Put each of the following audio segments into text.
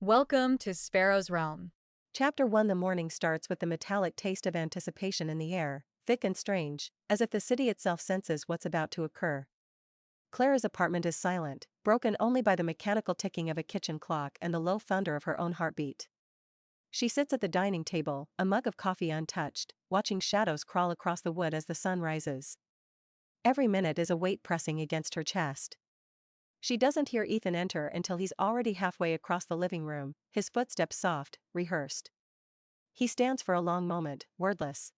Welcome to Sparrow's Realm. Chapter 1. The morning starts with the metallic taste of anticipation in the air, thick and strange, as if the city itself senses what's about to occur. Clara's apartment is silent, broken only by the mechanical ticking of a kitchen clock and the low thunder of her own heartbeat. She sits at the dining table, a mug of coffee untouched, watching shadows crawl across the wood as the sun rises. Every minute is a weight pressing against her chest. She doesn't hear Ethan enter until he's already halfway across the living room, his footsteps soft, rehearsed. He stands for a long moment, wordless.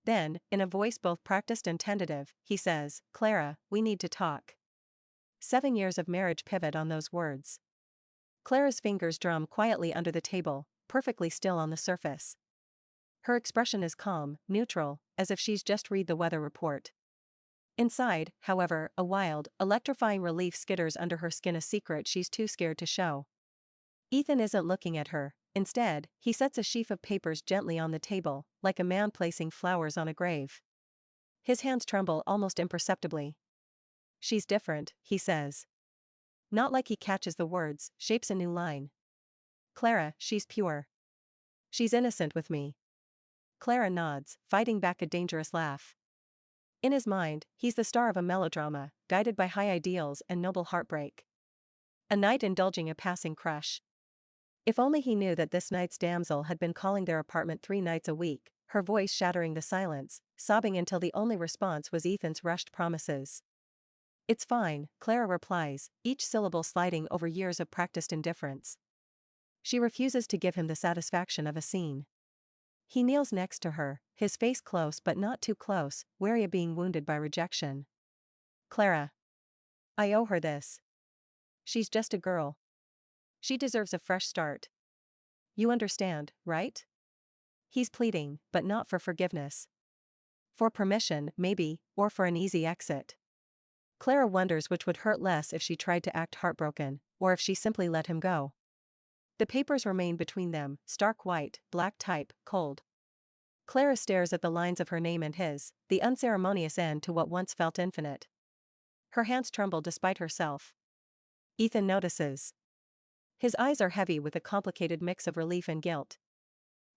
Then, in a voice both practiced and tentative, he says, "Clara, we need to talk." 7 years of marriage pivot on those words. Clara's fingers drum quietly under the table, perfectly still on the surface. Her expression is calm, neutral, as if she's just read the weather report. Inside, however, a wild, electrifying relief skitters under her skin, a secret she's too scared to show. Ethan isn't looking at her. Instead, he sets a sheaf of papers gently on the table, like a man placing flowers on a grave. His hands tremble almost imperceptibly. "She's different," he says. Not like he catches the words, shapes a new line. "Clara, she's pure. She's innocent with me." Clara nods, fighting back a dangerous laugh. In his mind, he's the star of a melodrama, guided by high ideals and noble heartbreak. A knight indulging a passing crush. If only he knew that this knight's damsel had been calling their apartment 3 nights a week, her voice shattering the silence, sobbing until the only response was Ethan's rushed promises. "It's fine," Clara replies, each syllable sliding over years of practiced indifference. She refuses to give him the satisfaction of a scene. He kneels next to her, his face close but not too close, wary of being wounded by rejection. "Clara. I owe her this. She's just a girl. She deserves a fresh start. You understand, right?" He's pleading, but not for forgiveness. For permission, maybe, or for an easy exit. Clara wonders which would hurt less if she tried to act heartbroken, or if she simply let him go. The papers remain between them, stark white, black type, cold. Clara stares at the lines of her name and his, the unceremonious end to what once felt infinite. Her hands tremble despite herself. Ethan notices. His eyes are heavy with a complicated mix of relief and guilt.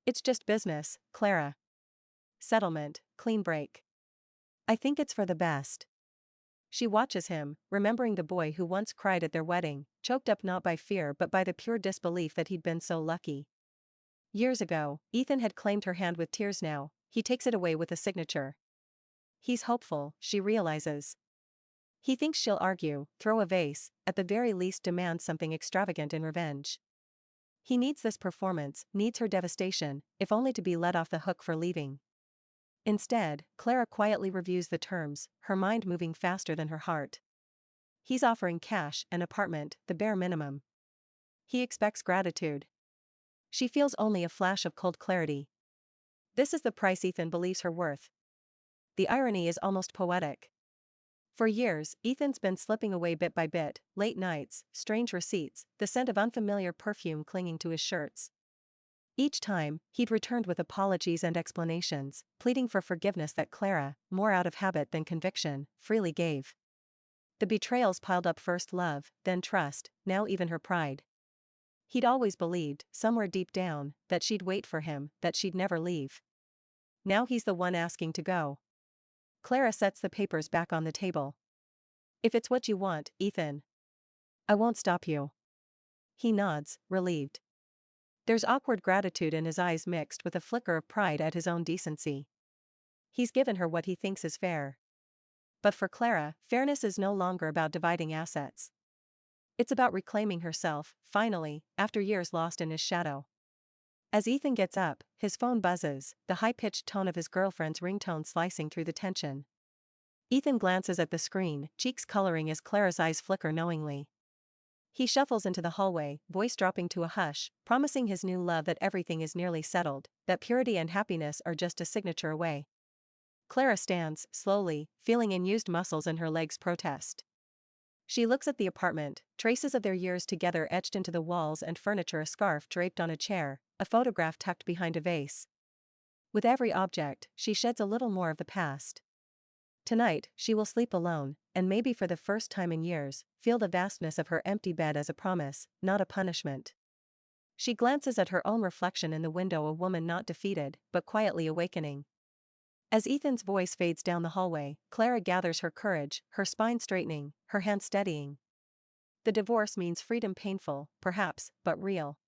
"It's just business, Clara. Settlement, clean break. I think it's for the best." She watches him, remembering the boy who once cried at their wedding, choked up not by fear but by the pure disbelief that he'd been so lucky. Years ago, Ethan had claimed her hand with tears. Now, he takes it away with a signature. He's hopeful, she realizes. He thinks she'll argue, throw a vase, at the very least demand something extravagant in revenge. He needs this performance, needs her devastation, if only to be let off the hook for leaving. Instead, Clara quietly reviews the terms, her mind moving faster than her heart. He's offering cash, an apartment, the bare minimum. He expects gratitude. She feels only a flash of cold clarity. This is the price Ethan believes her worth. The irony is almost poetic. For years, Ethan's been slipping away bit by bit, late nights, strange receipts, the scent of unfamiliar perfume clinging to his shirts. Each time, he'd returned with apologies and explanations, pleading for forgiveness that Clara, more out of habit than conviction, freely gave. The betrayals piled up, first love, then trust, now even her pride. He'd always believed, somewhere deep down, that she'd wait for him, that she'd never leave. Now he's the one asking to go. Clara sets the papers back on the table. "If it's what you want, Ethan. I won't stop you." He nods, relieved. There's awkward gratitude in his eyes mixed with a flicker of pride at his own decency. He's given her what he thinks is fair. But for Clara, fairness is no longer about dividing assets. It's about reclaiming herself, finally, after years lost in his shadow. As Ethan gets up, his phone buzzes, the high-pitched tone of his girlfriend's ringtone slicing through the tension. Ethan glances at the screen, cheeks coloring as Clara's eyes flicker knowingly. He shuffles into the hallway, voice dropping to a hush, promising his new love that everything is nearly settled, that purity and happiness are just a signature away. Clara stands, slowly, feeling unused muscles in her legs protest. She looks at the apartment, traces of their years together etched into the walls and furniture, a scarf draped on a chair, a photograph tucked behind a vase. With every object, she sheds a little more of the past. Tonight, she will sleep alone, and maybe for the first time in years, feel the vastness of her empty bed as a promise, not a punishment. She glances at her own reflection in the window, a woman not defeated, but quietly awakening. As Ethan's voice fades down the hallway, Clara gathers her courage, her spine straightening, her hands steadying. The divorce means freedom, painful, perhaps, but real.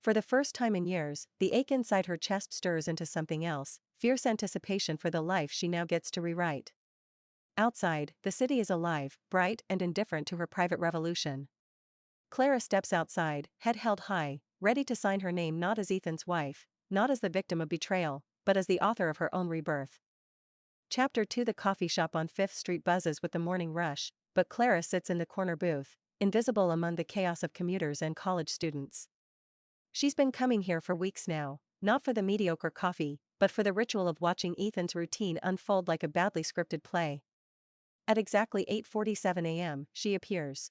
For the first time in years, the ache inside her chest stirs into something else, fierce anticipation for the life she now gets to rewrite. Outside, the city is alive, bright and indifferent to her private revolution. Clara steps outside, head held high, ready to sign her name not as Ethan's wife, not as the victim of betrayal, but as the author of her own rebirth. Chapter 2. The coffee shop on 5th Street buzzes with the morning rush, but Clara sits in the corner booth, invisible among the chaos of commuters and college students. She's been coming here for weeks now, not for the mediocre coffee, but for the ritual of watching Ethan's routine unfold like a badly scripted play. At exactly 8:47 a.m., she appears.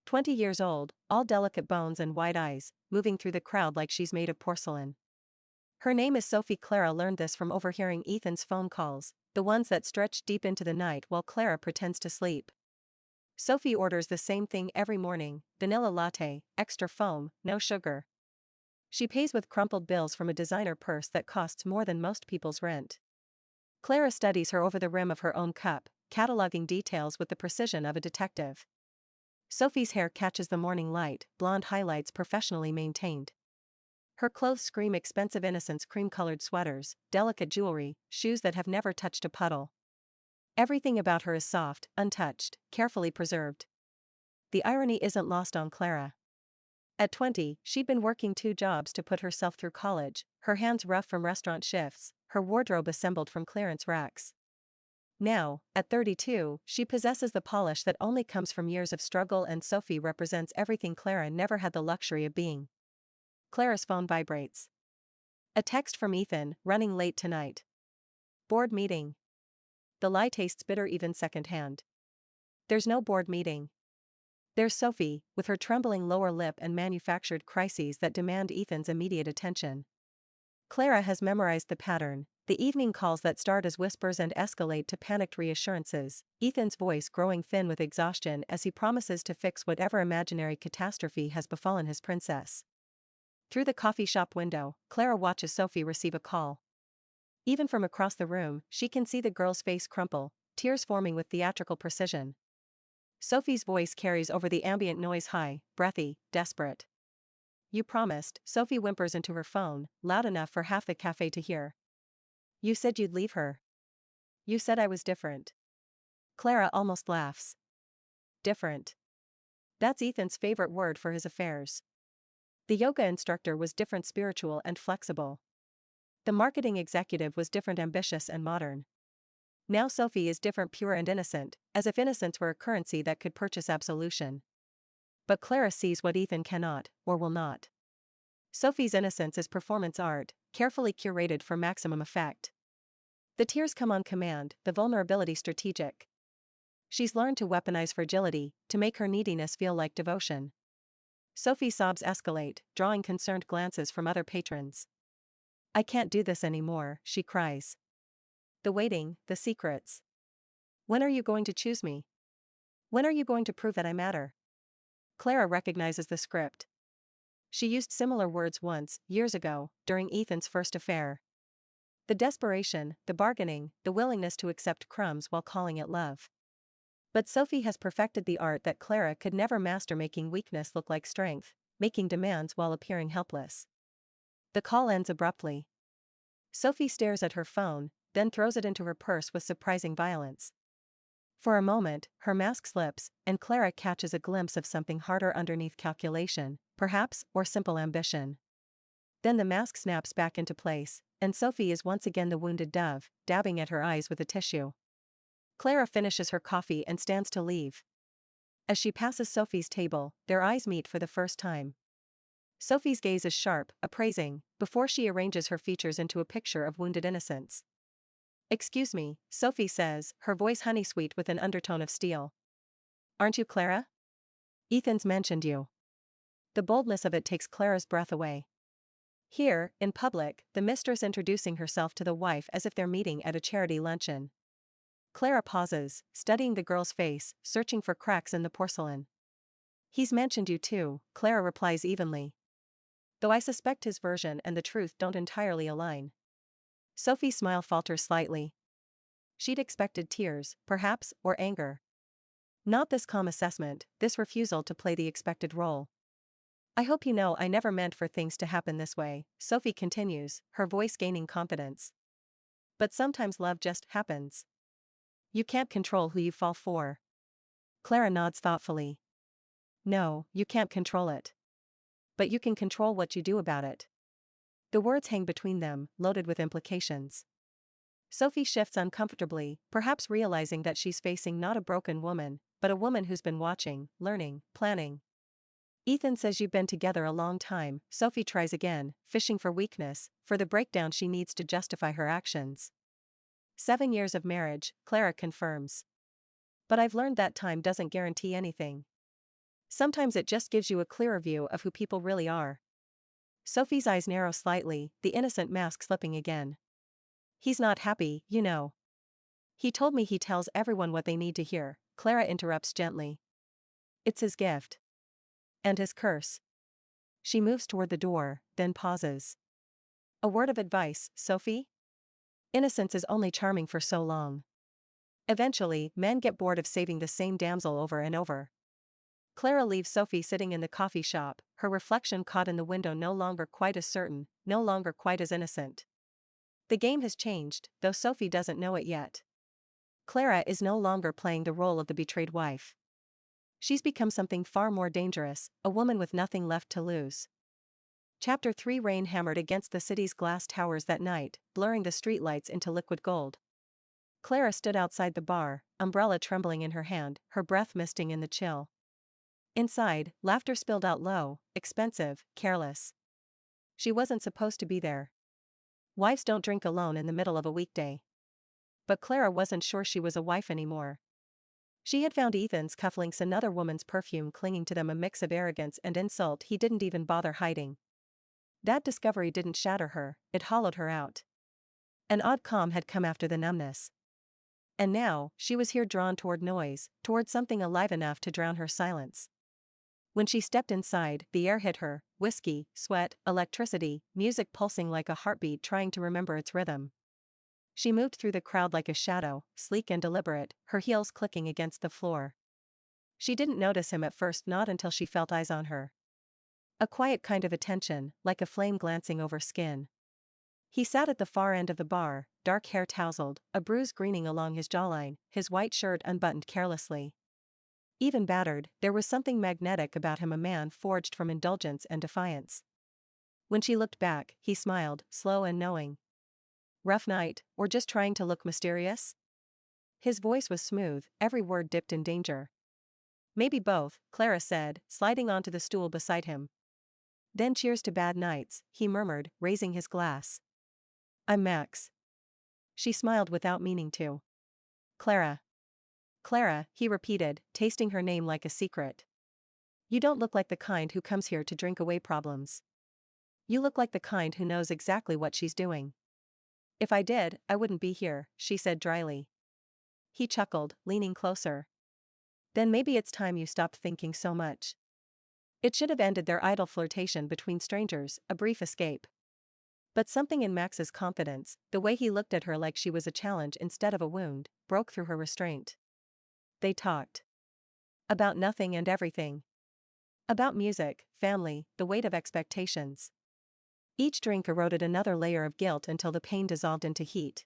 20 years old, all delicate bones and wide eyes, moving through the crowd like she's made of porcelain. Her name is Sophie. Clara learned this from overhearing Ethan's phone calls, the ones that stretched deep into the night while Clara pretends to sleep. Sophie orders the same thing every morning: vanilla latte, extra foam, no sugar. She pays with crumpled bills from a designer purse that costs more than most people's rent. Clara studies her over the rim of her own cup, cataloging details with the precision of a detective. Sophie's hair catches the morning light, blonde highlights professionally maintained. Her clothes scream expensive innocence: cream-colored sweaters, delicate jewelry, shoes that have never touched a puddle. Everything about her is soft, untouched, carefully preserved. The irony isn't lost on Clara. At 20, she'd been working 2 jobs to put herself through college, her hands rough from restaurant shifts, her wardrobe assembled from clearance racks. Now, at 32, she possesses the polish that only comes from years of struggle, and Sophie represents everything Clara never had the luxury of being. Clara's phone vibrates. A text from Ethan: running late tonight. Board meeting. The lie tastes bitter even secondhand. There's no board meeting. There's Sophie, with her trembling lower lip and manufactured crises that demand Ethan's immediate attention. Clara has memorized the pattern: the evening calls that start as whispers and escalate to panicked reassurances, Ethan's voice growing thin with exhaustion as he promises to fix whatever imaginary catastrophe has befallen his princess. Through the coffee shop window, Clara watches Sophie receive a call. Even from across the room, she can see the girl's face crumple, tears forming with theatrical precision. Sophie's voice carries over the ambient noise, high, breathy, desperate. You promised, Sophie whimpers into her phone, loud enough for half the cafe to hear. You said you'd leave her. You said I was different. Clara almost laughs. Different. That's Ethan's favorite word for his affairs. The yoga instructor was different, spiritual and flexible. The marketing executive was different, ambitious and modern. Now Sophie is different, pure and innocent, as if innocence were a currency that could purchase absolution. But Clara sees what Ethan cannot, or will not. Sophie's innocence is performance art, carefully curated for maximum effect. The tears come on command, the vulnerability strategic. She's learned to weaponize fragility, to make her neediness feel like devotion. Sophie's sobs escalate, drawing concerned glances from other patrons. I can't do this anymore, she cries. The waiting, the secrets. When are you going to choose me? When are you going to prove that I matter? Clara recognizes the script. She used similar words once, years ago, during Ethan's first affair. The desperation, the bargaining, the willingness to accept crumbs while calling it love. But Sophie has perfected the art that Clara could never master: making weakness look like strength, making demands while appearing helpless. The call ends abruptly. Sophie stares at her phone, then throws it into her purse with surprising violence. For a moment, her mask slips, and Clara catches a glimpse of something harder underneath: calculation, perhaps, or simple ambition. Then the mask snaps back into place, and Sophie is once again the wounded dove, dabbing at her eyes with a tissue. Clara finishes her coffee and stands to leave. As she passes Sophie's table, their eyes meet for the first time. Sophie's gaze is sharp, appraising, before she arranges her features into a picture of wounded innocence. Excuse me, Sophie says, her voice honey-sweet with an undertone of steel. Aren't you Clara? Ethan's mentioned you. The boldness of it takes Clara's breath away. Here, in public, the mistress introducing herself to the wife as if they're meeting at a charity luncheon. Clara pauses, studying the girl's face, searching for cracks in the porcelain. He's mentioned you too, Clara replies evenly. though I suspect his version and the truth don't entirely align. Sophie's smile falters slightly. She'd expected tears, perhaps, or anger. Not this calm assessment, this refusal to play the expected role. I hope you know I never meant for things to happen this way, Sophie continues, her voice gaining confidence. But sometimes love just happens. You can't control who you fall for. Clara nods thoughtfully. No, you can't control it. But you can control what you do about it. The words hang between them, loaded with implications. Sophie shifts uncomfortably, perhaps realizing that she's facing not a broken woman, but a woman who's been watching, learning, planning. Ethan says you've been together a long time. Sophie tries again, fishing for weakness, for the breakdown she needs to justify her actions. 7 years of marriage, Clara confirms. But I've learned that time doesn't guarantee anything. Sometimes it just gives you a clearer view of who people really are. Sophie's eyes narrow slightly, the innocent mask slipping again. He's not happy, you know. He told me he tells everyone what they need to hear, Clara interrupts gently. It's his gift. And his curse. She moves toward the door, then pauses. A word of advice, Sophie? Innocence is only charming for so long. Eventually, men get bored of saving the same damsel over and over. Clara leaves Sophie sitting in the coffee shop, her reflection caught in the window no longer quite as certain, no longer quite as innocent. The game has changed, though Sophie doesn't know it yet. Clara is no longer playing the role of the betrayed wife. She's become something far more dangerous, a woman with nothing left to lose. Chapter 3. Rain hammered against the city's glass towers that night, blurring the streetlights into liquid gold. Clara stood outside the bar, umbrella trembling in her hand, her breath misting in the chill. Inside, laughter spilled out low, expensive, careless. She wasn't supposed to be there. Wives don't drink alone in the middle of a weekday. But Clara wasn't sure she was a wife anymore. She had found Ethan's cufflinks another woman's perfume clinging to them, a mix of arrogance and insult he didn't even bother hiding. That discovery didn't shatter her, it hollowed her out. An odd calm had come after the numbness. And now, she was here drawn toward noise, toward something alive enough to drown her silence. When she stepped inside, the air hit her, whiskey, sweat, electricity, music pulsing like a heartbeat trying to remember its rhythm. She moved through the crowd like a shadow, sleek and deliberate, her heels clicking against the floor. She didn't notice him at first, not until she felt eyes on her. A quiet kind of attention, like a flame glancing over skin. He sat at the far end of the bar, dark hair tousled, a bruise greening along his jawline, his white shirt unbuttoned carelessly. Even battered, there was something magnetic about him, a man forged from indulgence and defiance. When she looked back, he smiled, slow and knowing. Rough night, or just trying to look mysterious? His voice was smooth, every word dipped in danger. Maybe both, Clara said, sliding onto the stool beside him. Then cheers to bad nights, he murmured, raising his glass. I'm Max. She smiled without meaning to. Clara. Clara, he repeated, tasting her name like a secret. You don't look like the kind who comes here to drink away problems. You look like the kind who knows exactly what she's doing. If I did, I wouldn't be here, she said dryly. He chuckled, leaning closer. Then maybe it's time you stopped thinking so much. It should have ended their idle flirtation between strangers, a brief escape. But something in Max's confidence, the way he looked at her like she was a challenge instead of a wound, broke through her restraint. They talked. About nothing and everything. About music, family, the weight of expectations. Each drink eroded another layer of guilt until the pain dissolved into heat.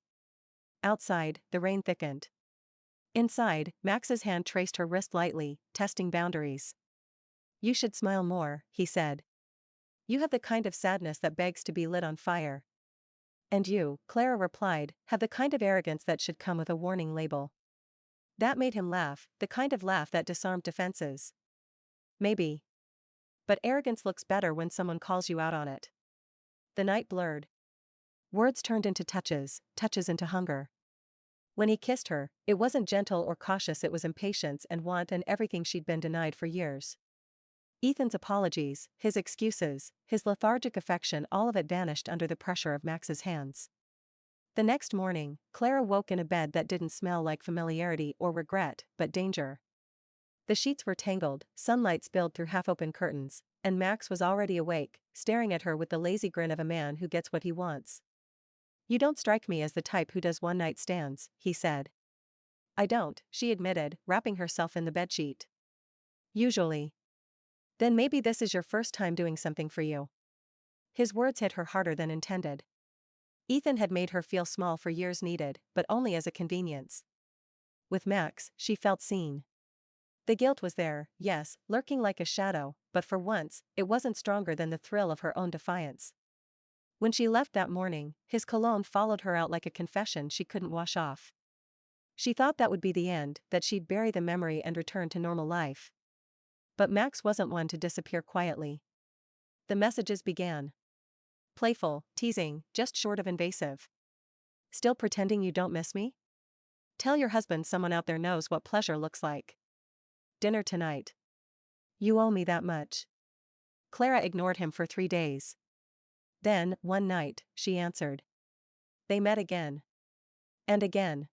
Outside, the rain thickened. Inside, Max's hand traced her wrist lightly, testing boundaries. You should smile more, he said. You have the kind of sadness that begs to be lit on fire. And you, Clara replied, have the kind of arrogance that should come with a warning label. That made him laugh, the kind of laugh that disarmed defenses. Maybe. But arrogance looks better when someone calls you out on it. The night blurred. Words turned into touches, touches into hunger. When he kissed her, it wasn't gentle or cautious, it was impatience and want and everything she'd been denied for years. Ethan's apologies, his excuses, his lethargic affection, all of it vanished under the pressure of Max's hands. The next morning, Clara woke in a bed that didn't smell like familiarity or regret, but danger. The sheets were tangled, sunlight spilled through half-open curtains, and Max was already awake, staring at her with the lazy grin of a man who gets what he wants. "You don't strike me as the type who does one-night stands," he said. "I don't," she admitted, wrapping herself in the bedsheet. "Usually." "Then maybe this is your first time doing something for you." His words hit her harder than intended. Ethan had made her feel small for years needed, but only as a convenience. With Max, she felt seen. The guilt was there, yes, lurking like a shadow, but for once, it wasn't stronger than the thrill of her own defiance. When she left that morning, his cologne followed her out like a confession she couldn't wash off. She thought that would be the end, that she'd bury the memory and return to normal life. But Max wasn't one to disappear quietly. The messages began. Playful, teasing, just short of invasive. "Still pretending you don't miss me? Tell your husband someone out there knows what pleasure looks like. Dinner tonight. You owe me that much." Clara ignored him for 3 days. Then, one night, she answered. They met again. And again.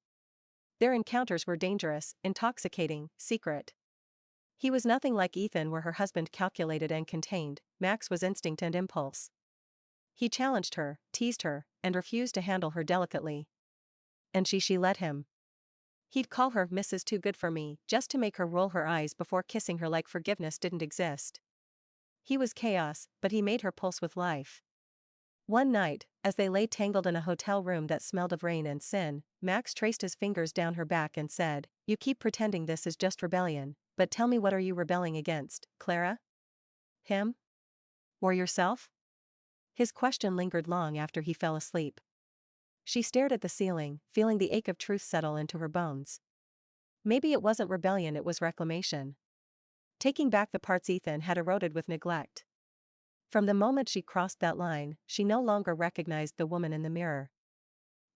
Their encounters were dangerous, intoxicating, secret. He was nothing like Ethan, where her husband calculated and contained. Max was instinct and impulse. He challenged her, teased her, and refused to handle her delicately. And she let him. He'd call her Mrs. Too Good for Me, just to make her roll her eyes before kissing her like forgiveness didn't exist. He was chaos, but he made her pulse with life. One night, as they lay tangled in a hotel room that smelled of rain and sin, Max traced his fingers down her back and said, "You keep pretending this is just rebellion, but tell me, what are you rebelling against, Clara? Him? Or yourself?" His question lingered long after he fell asleep. She stared at the ceiling, feeling the ache of truth settle into her bones. Maybe it wasn't rebellion, it was reclamation. Taking back the parts Ethan had eroded with neglect. From the moment she crossed that line, she no longer recognized the woman in the mirror.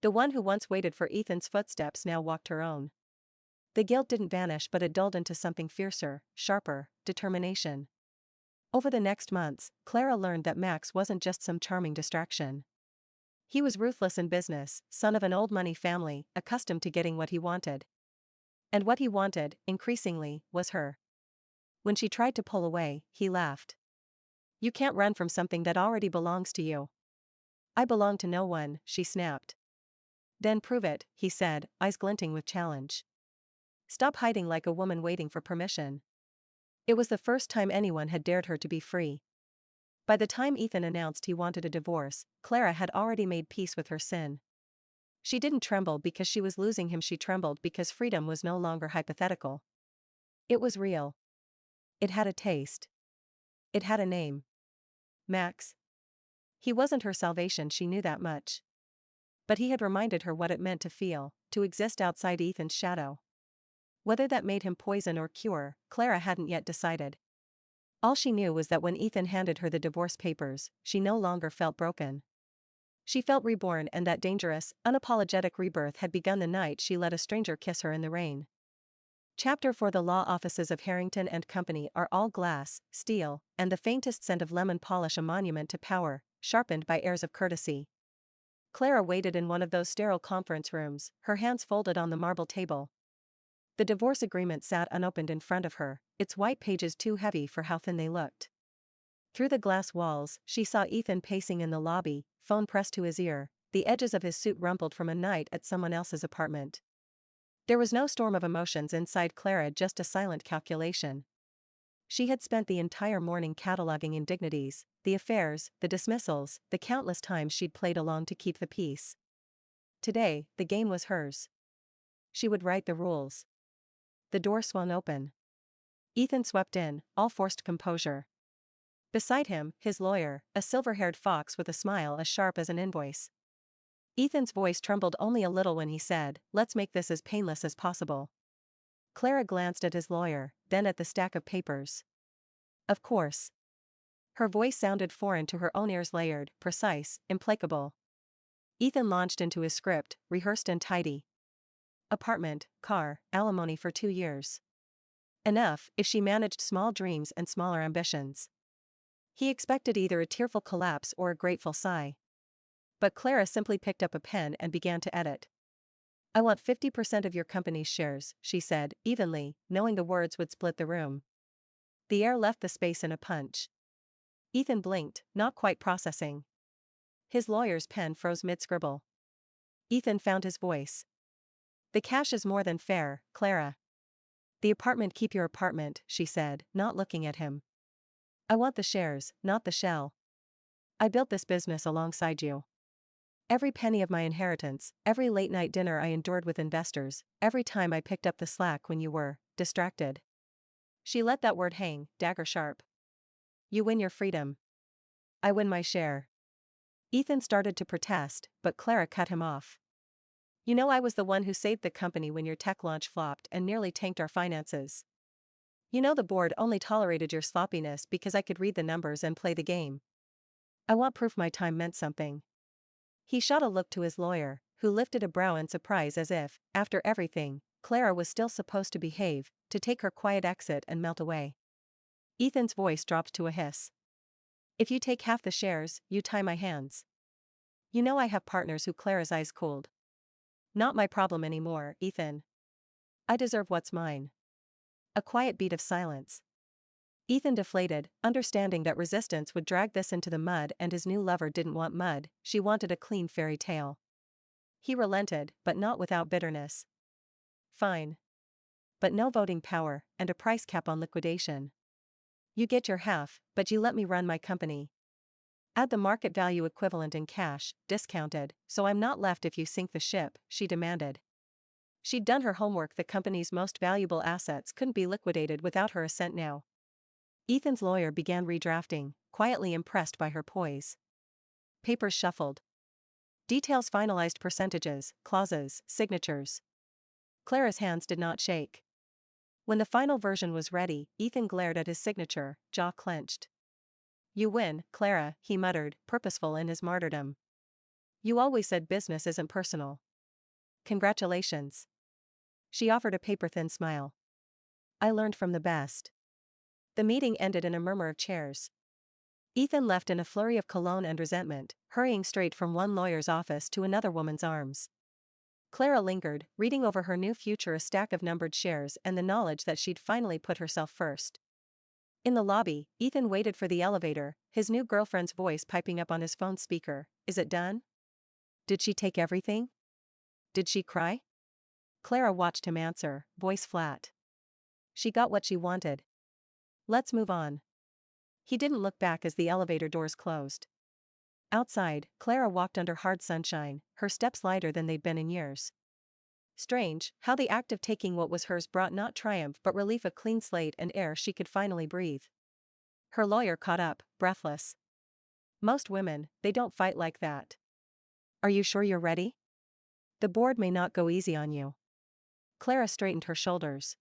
The one who once waited for Ethan's footsteps now walked her own. The guilt didn't vanish, but it dulled into something fiercer, sharper: determination. Over the next months, Clara learned that Max wasn't just some charming distraction. He was ruthless in business, son of an old money family, accustomed to getting what he wanted. And what he wanted, increasingly, was her. When she tried to pull away, he laughed. "You can't run from something that already belongs to you." "I belong to no one," she snapped. "Then prove it," he said, eyes glinting with challenge. "Stop hiding like a woman waiting for permission." It was the first time anyone had dared her to be free. By the time Ethan announced he wanted a divorce, Clara had already made peace with her sin. She didn't tremble because she was losing him, she trembled because freedom was no longer hypothetical. It was real. It had a taste. It had a name. Max. He wasn't her salvation, she knew that much. But he had reminded her what it meant to feel, to exist outside Ethan's shadow. Whether that made him poison or cure, Clara hadn't yet decided. All she knew was that when Ethan handed her the divorce papers, she no longer felt broken. She felt reborn, and that dangerous, unapologetic rebirth had begun the night she let a stranger kiss her in the rain. Chapter 4. The law offices of Harrington and Company are all glass, steel, and the faintest scent of lemon polish, a monument to power, sharpened by airs of courtesy. Clara waited in one of those sterile conference rooms, her hands folded on the marble table. The divorce agreement sat unopened in front of her, its white pages too heavy for how thin they looked. Through the glass walls, she saw Ethan pacing in the lobby, phone pressed to his ear, the edges of his suit rumpled from a night at someone else's apartment. There was no storm of emotions inside Clara, just a silent calculation. She had spent the entire morning cataloging indignities, the affairs, the dismissals, the countless times she'd played along to keep the peace. Today, the game was hers. She would write the rules. The door swung open. Ethan swept in, all forced composure. Beside him, his lawyer, a silver-haired fox with a smile as sharp as an invoice. Ethan's voice trembled only a little when he said, "Let's make this as painless as possible." Clara glanced at his lawyer, then at the stack of papers. Of course. Her voice sounded foreign to her own ears, layered, precise, implacable. Ethan launched into his script, rehearsed and tidy. Apartment, car, alimony for 2 years. Enough, if she managed small dreams and smaller ambitions. He expected either a tearful collapse or a grateful sigh. But Clara simply picked up a pen and began to edit. I want 50% of your company's shares, she said, evenly, knowing the words would split the room. The air left the space in a punch. Ethan blinked, not quite processing. His lawyer's pen froze mid-scribble. Ethan found his voice. The cash is more than fair, Clara. The apartment, keep your apartment, she said, not looking at him. I want the shares, not the shell. I built this business alongside you. Every penny of my inheritance, every late-night dinner I endured with investors, every time I picked up the slack when you were distracted. She let that word hang, dagger sharp. You win your freedom. I win my share. Ethan started to protest, but Clara cut him off. You know, I was the one who saved the company when your tech launch flopped and nearly tanked our finances. You know, the board only tolerated your sloppiness because I could read the numbers and play the game. I want proof my time meant something. He shot a look to his lawyer, who lifted a brow in surprise as if, after everything, Clara was still supposed to behave, to take her quiet exit and melt away. Ethan's voice dropped to a hiss. If you take half the shares, you tie my hands. You know, I have partners who. Clara's eyes cooled. Not my problem anymore, Ethan. I deserve what's mine. A quiet beat of silence. Ethan deflated, understanding that resistance would drag this into the mud, and his new lover didn't want mud, she wanted a clean fairy tale. He relented, but not without bitterness. Fine. But no voting power, and a price cap on liquidation. You get your half, but you let me run my company. Add the market value equivalent in cash, discounted, so I'm not left if you sink the ship, she demanded. She'd done her homework. The company's most valuable assets couldn't be liquidated without her assent now. Ethan's lawyer began redrafting, quietly impressed by her poise. Papers shuffled. Details finalized, percentages, clauses, signatures. Clara's hands did not shake. When the final version was ready, Ethan glared at his signature, jaw clenched. You win, Clara, he muttered, purposeful in his martyrdom. You always said business isn't personal. Congratulations. She offered a paper-thin smile. I learned from the best. The meeting ended in a murmur of chairs. Ethan left in a flurry of cologne and resentment, hurrying straight from one lawyer's office to another woman's arms. Clara lingered, reading over her new future, a stack of numbered shares and the knowledge that she'd finally put herself first. In the lobby, Ethan waited for the elevator, his new girlfriend's voice piping up on his phone speaker. Is it done? Did she take everything? Did she cry? Clara watched him answer, voice flat. She got what she wanted. Let's move on. He didn't look back as the elevator doors closed. Outside, Clara walked under hard sunshine, her steps lighter than they'd been in years. Strange, how the act of taking what was hers brought not triumph but relief, a clean slate and air she could finally breathe. Her lawyer caught up, breathless. Most women, they don't fight like that. Are you sure you're ready? The board may not go easy on you. Clara straightened her shoulders.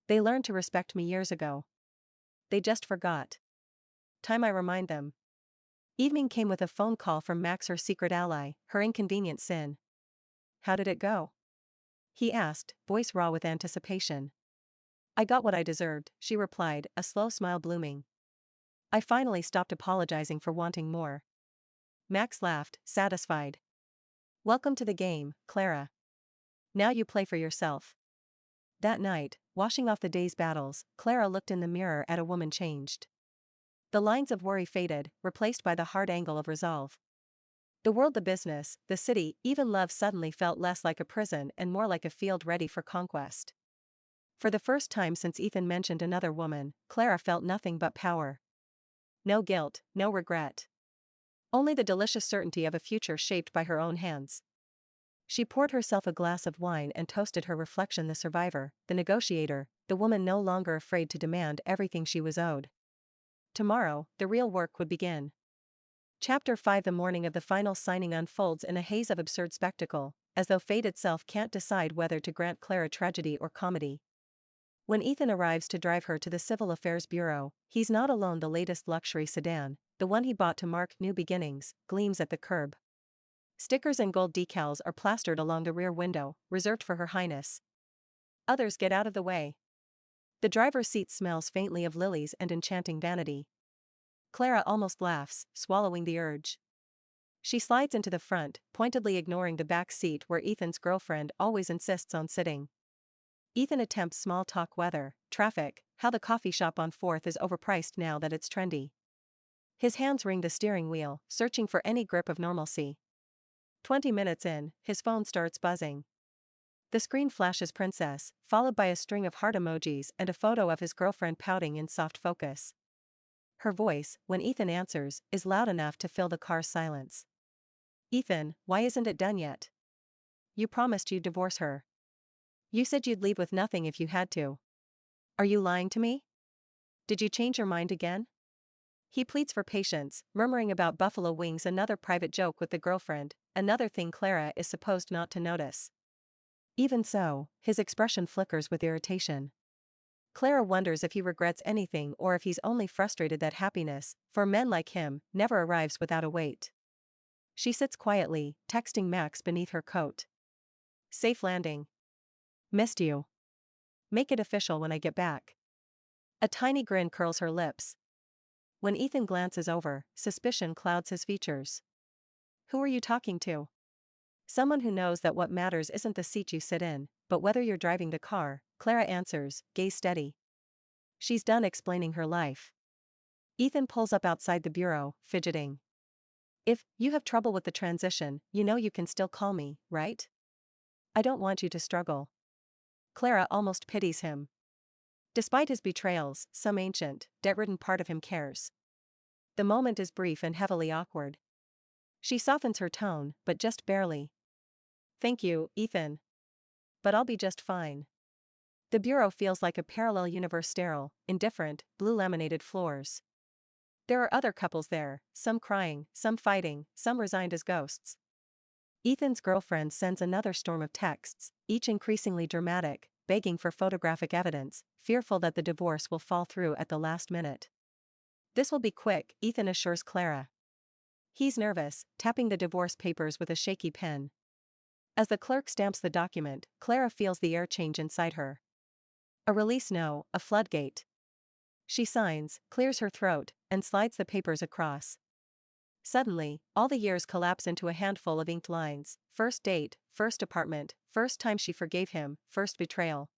They learned to respect me years ago. They just forgot. Time I remind them. Evening came with a phone call from Max, her secret ally, her inconvenient sin. How did it go? He asked, voice raw with anticipation. I got what I deserved, she replied, a slow smile blooming. I finally stopped apologizing for wanting more. Max laughed, satisfied. Welcome to the game, Clara. Now you play for yourself. That night, washing off the day's battles, Clara looked in the mirror at a woman changed. The lines of worry faded, replaced by the hard angle of resolve. The world, the business, the city, even love suddenly felt less like a prison and more like a field ready for conquest. For the first time since Ethan mentioned another woman, Clara felt nothing but power. No guilt, no regret. Only the delicious certainty of a future shaped by her own hands. She poured herself a glass of wine and toasted her reflection, the survivor, the negotiator, the woman no longer afraid to demand everything she was owed. Tomorrow, the real work would begin. Chapter 5. The morning of the final signing unfolds in a haze of absurd spectacle, as though fate itself can't decide whether to grant Clara tragedy or comedy. When Ethan arrives to drive her to the Civil Affairs Bureau, he's not alone. The latest luxury sedan, the one he bought to mark new beginnings, gleams at the curb. Stickers and gold decals are plastered along the rear window, reserved for Her Highness. Others get out of the way. The driver's seat smells faintly of lilies and enchanting vanity. Clara almost laughs, swallowing the urge. She slides into the front, pointedly ignoring the back seat where Ethan's girlfriend always insists on sitting. Ethan attempts small talk: weather, traffic, how the coffee shop on 4th is overpriced now that it's trendy. His hands ring the steering wheel, searching for any grip of normalcy. 20 minutes in, his phone starts buzzing. The screen flashes princess, followed by a string of heart emojis and a photo of his girlfriend pouting in soft focus. Her voice, when Ethan answers, is loud enough to fill the car's silence. Ethan, why isn't it done yet? You promised you'd divorce her. You said you'd leave with nothing if you had to. Are you lying to me? Did you change your mind again? He pleads for patience, murmuring about buffalo wings, another private joke with the girlfriend, another thing Clara is supposed not to notice. Even so, his expression flickers with irritation. Clara wonders if he regrets anything or if he's only frustrated that happiness, for men like him, never arrives without a wait. She sits quietly, texting Max beneath her coat. Safe landing. Missed you. Make it official when I get back. A tiny grin curls her lips. When Ethan glances over, suspicion clouds his features. Who are you talking to? Someone who knows that what matters isn't the seat you sit in, but whether you're driving the car, Clara answers, gaze steady. She's done explaining her life. Ethan pulls up outside the bureau, fidgeting. If you have trouble with the transition, you know you can still call me, right? I don't want you to struggle. Clara almost pities him. Despite his betrayals, some ancient, debt-ridden part of him cares. The moment is brief and heavily awkward. She softens her tone, but just barely. Thank you, Ethan. But I'll be just fine. The bureau feels like a parallel universe: sterile, indifferent, blue laminated floors. There are other couples there, some crying, some fighting, some resigned as ghosts. Ethan's girlfriend sends another storm of texts, each increasingly dramatic, begging for photographic evidence, fearful that the divorce will fall through at the last minute. This will be quick, Ethan assures Clara. He's nervous, tapping the divorce papers with a shaky pen. As the clerk stamps the document, Clara feels the air change inside her. A release, no, a floodgate. She signs, clears her throat, and slides the papers across. Suddenly, all the years collapse into a handful of inked lines: first date, first apartment, first time she forgave him, first betrayal.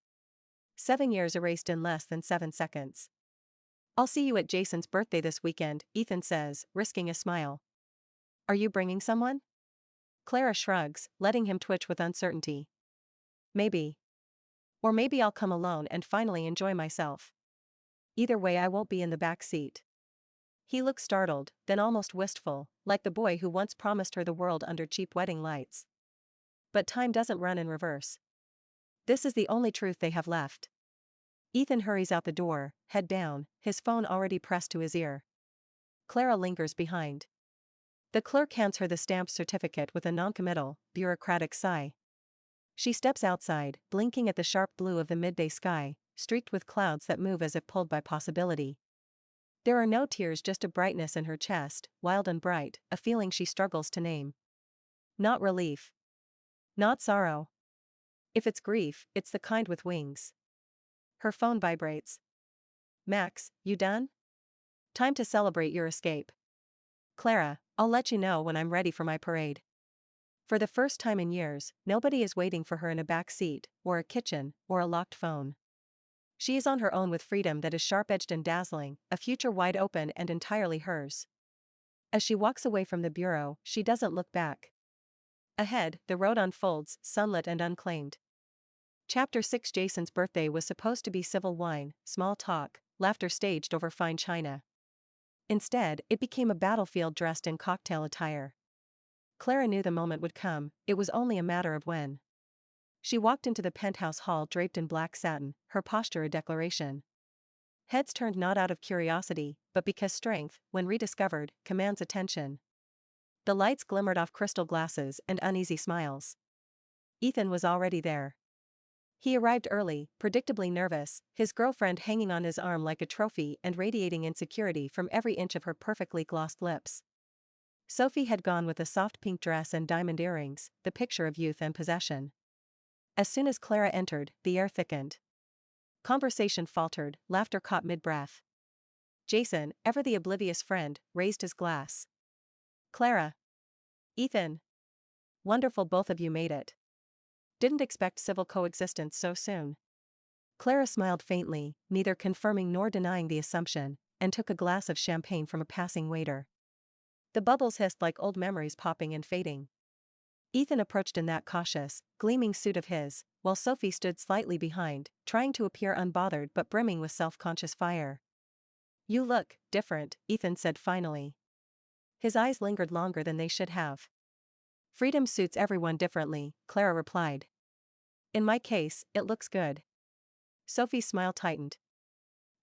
7 years erased in less than 7 seconds. I'll see you at Jason's birthday this weekend, Ethan says, risking a smile. Are you bringing someone? Clara shrugs, letting him twitch with uncertainty. Maybe. Or maybe I'll come alone and finally enjoy myself. Either way, I won't be in the back seat. He looks startled, then almost wistful, like the boy who once promised her the world under cheap wedding lights. But time doesn't run in reverse. This is the only truth they have left. Ethan hurries out the door, head down, his phone already pressed to his ear. Clara lingers behind. The clerk hands her the stamped certificate with a noncommittal, bureaucratic sigh. She steps outside, blinking at the sharp blue of the midday sky, streaked with clouds that move as if pulled by possibility. There are no tears, just a brightness in her chest, wild and bright, a feeling she struggles to name. Not relief. Not sorrow. If it's grief, it's the kind with wings. Her phone vibrates. Max, you done? Time to celebrate your escape. Clara, I'll let you know when I'm ready for my parade. For the first time in years, nobody is waiting for her in a back seat, or a kitchen, or a locked phone. She is on her own with freedom that is sharp-edged and dazzling, a future wide open and entirely hers. As she walks away from the bureau, she doesn't look back. Ahead, the road unfolds, sunlit and unclaimed. Chapter 6. Jason's birthday was supposed to be civil wine, small talk, laughter staged over fine china. Instead, it became a battlefield dressed in cocktail attire. Clara knew the moment would come, it was only a matter of when. She walked into the penthouse hall draped in black satin, her posture a declaration. Heads turned not out of curiosity, but because strength, when rediscovered, commands attention. The lights glimmered off crystal glasses and uneasy smiles. Ethan was already there. He arrived early, predictably nervous, his girlfriend hanging on his arm like a trophy and radiating insecurity from every inch of her perfectly glossed lips. Sophie had gone with a soft pink dress and diamond earrings, the picture of youth and possession. As soon as Clara entered, the air thickened. Conversation faltered, laughter caught mid-breath. Jason, ever the oblivious friend, raised his glass. Clara. Ethan. Wonderful both of you made it. Didn't expect civil coexistence so soon. Clara smiled faintly, neither confirming nor denying the assumption, and took a glass of champagne from a passing waiter. The bubbles hissed like old memories popping and fading. Ethan approached in that cautious, gleaming suit of his, while Sophie stood slightly behind, trying to appear unbothered but brimming with self-conscious fire. You look different, Ethan said finally. His eyes lingered longer than they should have. Freedom suits everyone differently, Clara replied. In my case, it looks good. Sophie's smile tightened.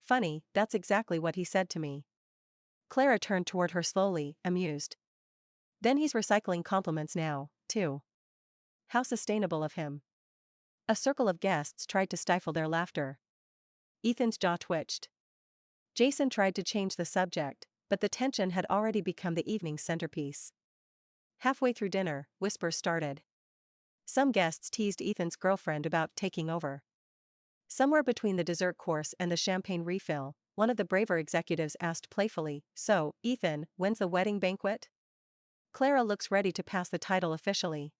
Funny, that's exactly what he said to me. Clara turned toward her slowly, amused. Then he's recycling compliments now, too. How sustainable of him. A circle of guests tried to stifle their laughter. Ethan's jaw twitched. Jason tried to change the subject, but the tension had already become the evening's centerpiece. Halfway through dinner, whispers started. Some guests teased Ethan's girlfriend about taking over. Somewhere between the dessert course and the champagne refill, one of the braver executives asked playfully, So, Ethan, when's the wedding banquet? Clara looks ready to pass the title officially.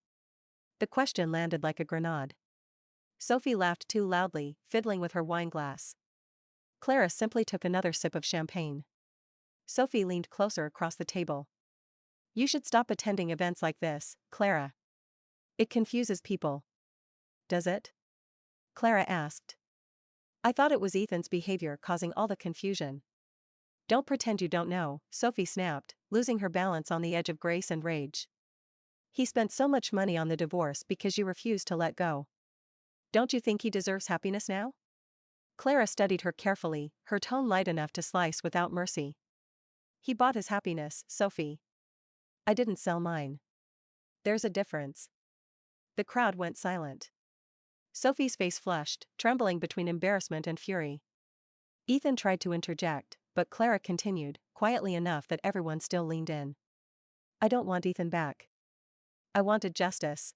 The question landed like a grenade. Sophie laughed too loudly, fiddling with her wine glass. Clara simply took another sip of champagne. Sophie leaned closer across the table. You should stop attending events like this, Clara. It confuses people. Does it? Clara asked. I thought it was Ethan's behavior causing all the confusion. Don't pretend you don't know, Sophie snapped, losing her balance on the edge of grace and rage. He spent so much money on the divorce because you refused to let go. Don't you think he deserves happiness now? Clara studied her carefully, her tone light enough to slice without mercy. He bought his happiness, Sophie. I didn't sell mine. There's a difference. The crowd went silent. Sophie's face flushed, trembling between embarrassment and fury. Ethan tried to interject, but Clara continued, quietly enough that everyone still leaned in. I don't want Ethan back. I wanted justice.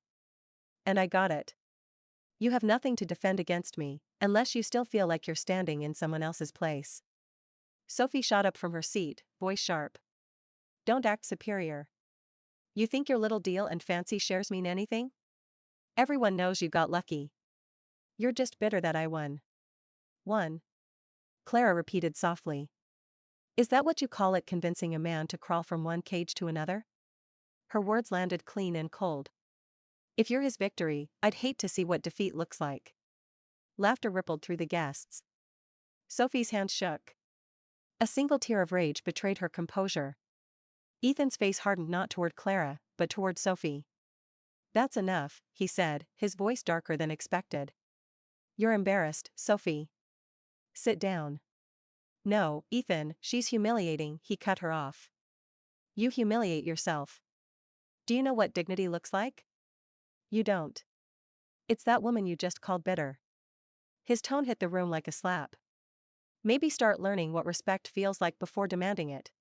And I got it. You have nothing to defend against me, unless you still feel like you're standing in someone else's place. Sophie shot up from her seat, voice sharp. Don't act superior. You think your little deal and fancy shares mean anything? Everyone knows you got lucky. You're just bitter that I won. Won? Clara repeated softly. Is that what you call it, convincing a man to crawl from one cage to another? Her words landed clean and cold. If you're his victory, I'd hate to see what defeat looks like. Laughter rippled through the guests. Sophie's hand shook. A single tear of rage betrayed her composure. Ethan's face hardened not toward Clara, but toward Sophie. That's enough, he said, his voice darker than expected. You're embarrassed, Sophie. Sit down. No, Ethan, she's humiliating, he cut her off. You humiliate yourself. Do you know what dignity looks like? You don't. It's that woman you just called bitter. His tone hit the room like a slap. Maybe start learning what respect feels like before demanding it.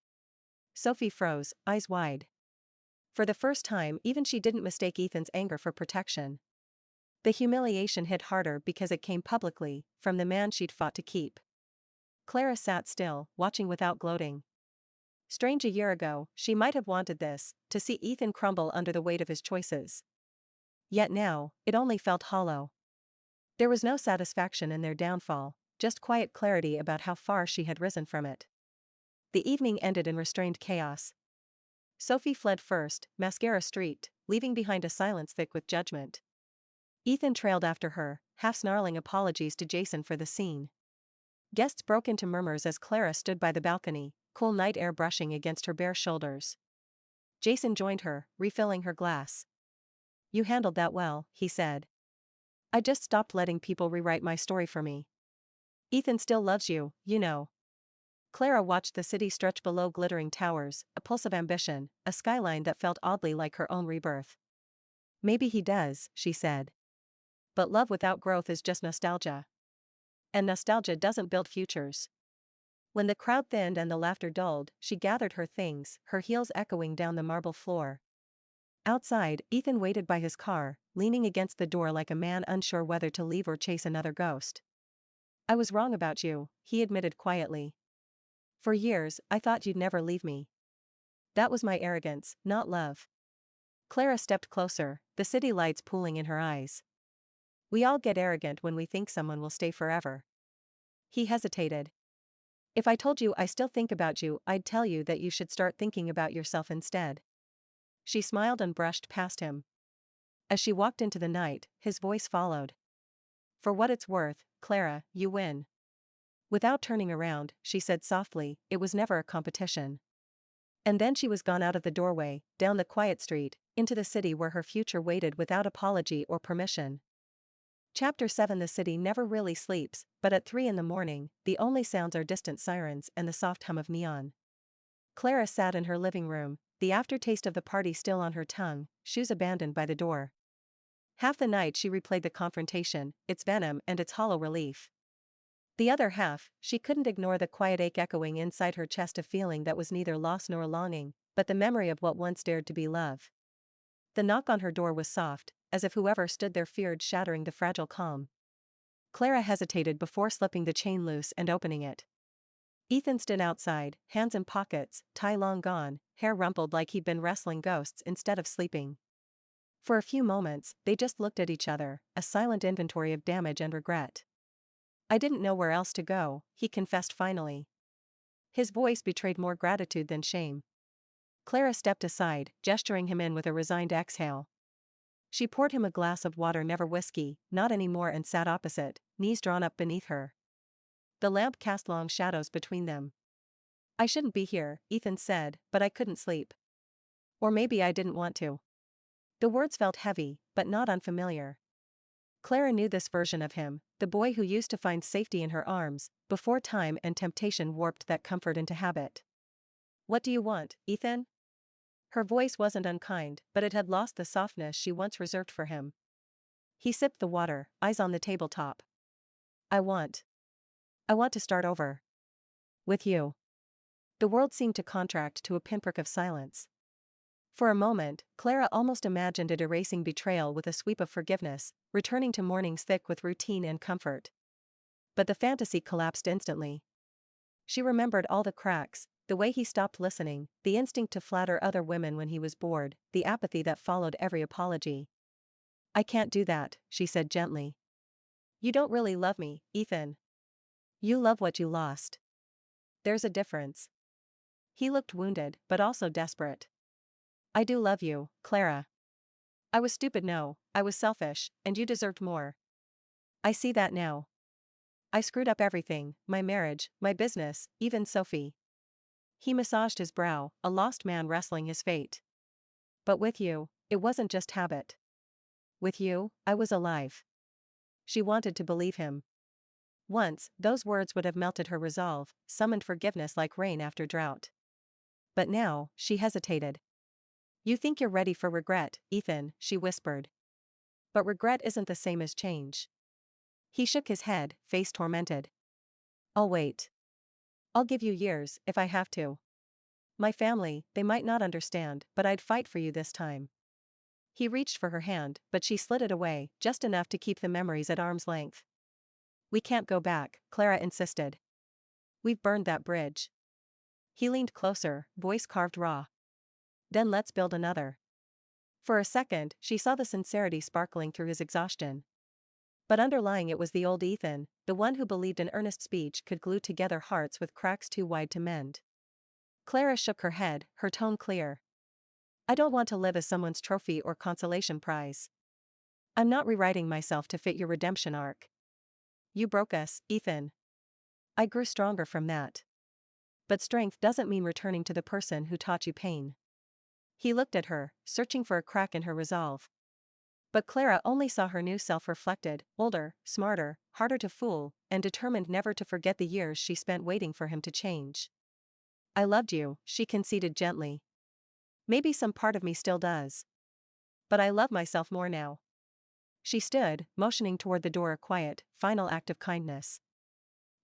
Sophie froze, eyes wide. For the first time, even she didn't mistake Ethan's anger for protection. The humiliation hit harder because it came publicly, from the man she'd fought to keep. Clara sat still, watching without gloating. Strange, a year ago, she might have wanted this, to see Ethan crumble under the weight of his choices. Yet now, it only felt hollow. There was no satisfaction in their downfall, just quiet clarity about how far she had risen from it. The evening ended in restrained chaos. Sophie fled first, mascara streaked, leaving behind a silence thick with judgment. Ethan trailed after her, half snarling apologies to Jason for the scene. Guests broke into murmurs as Clara stood by the balcony, cool night air brushing against her bare shoulders. Jason joined her, refilling her glass. You handled that well, he said. I just stopped letting people rewrite my story for me. Ethan still loves you, you know. Clara watched the city stretch below glittering towers, a pulse of ambition, a skyline that felt oddly like her own rebirth. Maybe he does, she said. But love without growth is just nostalgia. And nostalgia doesn't build futures. When the crowd thinned and the laughter dulled, she gathered her things, her heels echoing down the marble floor. Outside, Ethan waited by his car, leaning against the door like a man unsure whether to leave or chase another ghost. I was wrong about you, he admitted quietly. For years, I thought you'd never leave me. That was my arrogance, not love. Clara stepped closer, the city lights pooling in her eyes. We all get arrogant when we think someone will stay forever. He hesitated. If I told you I still think about you, I'd tell you that you should start thinking about yourself instead. She smiled and brushed past him. As she walked into the night, his voice followed. For what it's worth, Clara, you win. Without turning around, she said softly, it was never a competition. And then she was gone out of the doorway, down the quiet street, into the city where her future waited without apology or permission. Chapter 7. The city never really sleeps, but at 3 in the morning, the only sounds are distant sirens and the soft hum of neon. Clara sat in her living room, the aftertaste of the party still on her tongue, shoes abandoned by the door. Half the night she replayed the confrontation, its venom and its hollow relief. The other half, she couldn't ignore the quiet ache echoing inside her chest, a feeling that was neither loss nor longing, but the memory of what once dared to be love. The knock on her door was soft, as if whoever stood there feared shattering the fragile calm. Clara hesitated before slipping the chain loose and opening it. Ethan stood outside, hands in pockets, tie long gone, hair rumpled like he'd been wrestling ghosts instead of sleeping. For a few moments, they just looked at each other, a silent inventory of damage and regret. I didn't know where else to go, he confessed finally. His voice betrayed more gratitude than shame. Clara stepped aside, gesturing him in with a resigned exhale. She poured him a glass of water, never whiskey, not anymore, and sat opposite, knees drawn up beneath her. The lamp cast long shadows between them. I shouldn't be here, Ethan said, but I couldn't sleep. Or maybe I didn't want to. The words felt heavy, but not unfamiliar. Clara knew this version of him, the boy who used to find safety in her arms, before time and temptation warped that comfort into habit. What do you want, Ethan? Her voice wasn't unkind, but it had lost the softness she once reserved for him. He sipped the water, eyes on the tabletop. I want to start over. With you. The world seemed to contract to a pinprick of silence. For a moment, Clara almost imagined it erasing betrayal with a sweep of forgiveness, returning to mornings thick with routine and comfort. But the fantasy collapsed instantly. She remembered all the cracks, the way he stopped listening, the instinct to flatter other women when he was bored, the apathy that followed every apology. I can't do that, she said gently. You don't really love me, Ethan. You love what you lost. There's a difference. He looked wounded, but also desperate. I do love you, Clara. I was stupid, no, I was selfish, and you deserved more. I see that now. I screwed up everything, my marriage, my business, even Sophie. He massaged his brow, a lost man wrestling his fate. But with you, it wasn't just habit. With you, I was alive. She wanted to believe him. Once, those words would have melted her resolve, summoned forgiveness like rain after drought. But now, she hesitated. You think you're ready for regret, Ethan, she whispered. But regret isn't the same as change. He shook his head, face tormented. I'll wait. I'll give you years, if I have to. My family, they might not understand, but I'd fight for you this time. He reached for her hand, but she slid it away, just enough to keep the memories at arm's length. We can't go back, Clara insisted. We've burned that bridge. He leaned closer, voice carved raw. Then let's build another. For a second, she saw the sincerity sparkling through his exhaustion. But underlying it was the old Ethan, the one who believed an earnest speech could glue together hearts with cracks too wide to mend. Clara shook her head, her tone clear. I don't want to live as someone's trophy or consolation prize. I'm not rewriting myself to fit your redemption arc. You broke us, Ethan. I grew stronger from that. But strength doesn't mean returning to the person who taught you pain. He looked at her, searching for a crack in her resolve. But Clara only saw her new self reflected, older, smarter, harder to fool, and determined never to forget the years she spent waiting for him to change. I loved you, she conceded gently. Maybe some part of me still does. But I love myself more now. She stood, motioning toward the door, a quiet, final act of kindness.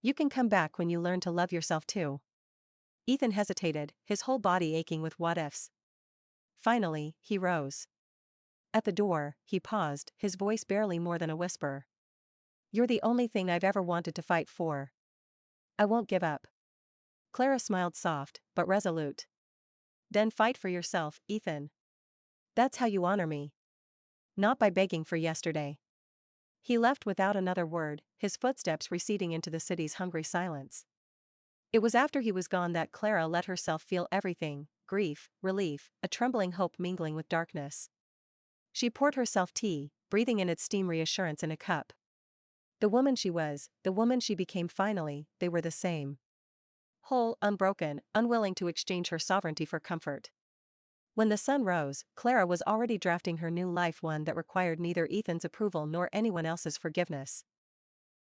You can come back when you learn to love yourself too. Ethan hesitated, his whole body aching with what-ifs. Finally, he rose. At the door, he paused, his voice barely more than a whisper. You're the only thing I've ever wanted to fight for. I won't give up. Clara smiled, soft, but resolute. Then fight for yourself, Ethan. That's how you honor me. Not by begging for yesterday. He left without another word, his footsteps receding into the city's hungry silence. It was after he was gone that Clara let herself feel everything: grief, relief, a trembling hope mingling with darkness. She poured herself tea, breathing in its steam reassurance in a cup. The woman she was, the woman she became finally, they were the same. Whole, unbroken, unwilling to exchange her sovereignty for comfort. When the sun rose, Clara was already drafting her new life, one that required neither Ethan's approval nor anyone else's forgiveness.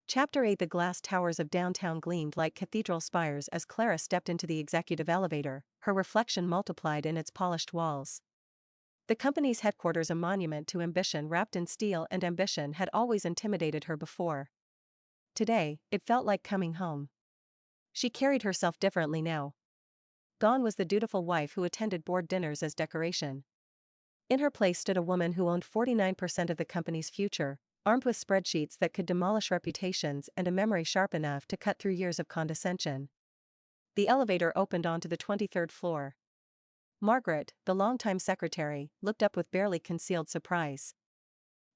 Chapter 8. The glass towers of downtown gleamed like cathedral spires as Clara stepped into the executive elevator, her reflection multiplied in its polished walls. The company's headquarters, a monument to ambition wrapped in steel, and ambition had always intimidated her before. Today, it felt like coming home. She carried herself differently now. Gone was the dutiful wife who attended board dinners as decoration. In her place stood a woman who owned 49% of the company's future, armed with spreadsheets that could demolish reputations and a memory sharp enough to cut through years of condescension. The elevator opened onto the 23rd floor. Margaret, the longtime secretary, looked up with barely concealed surprise.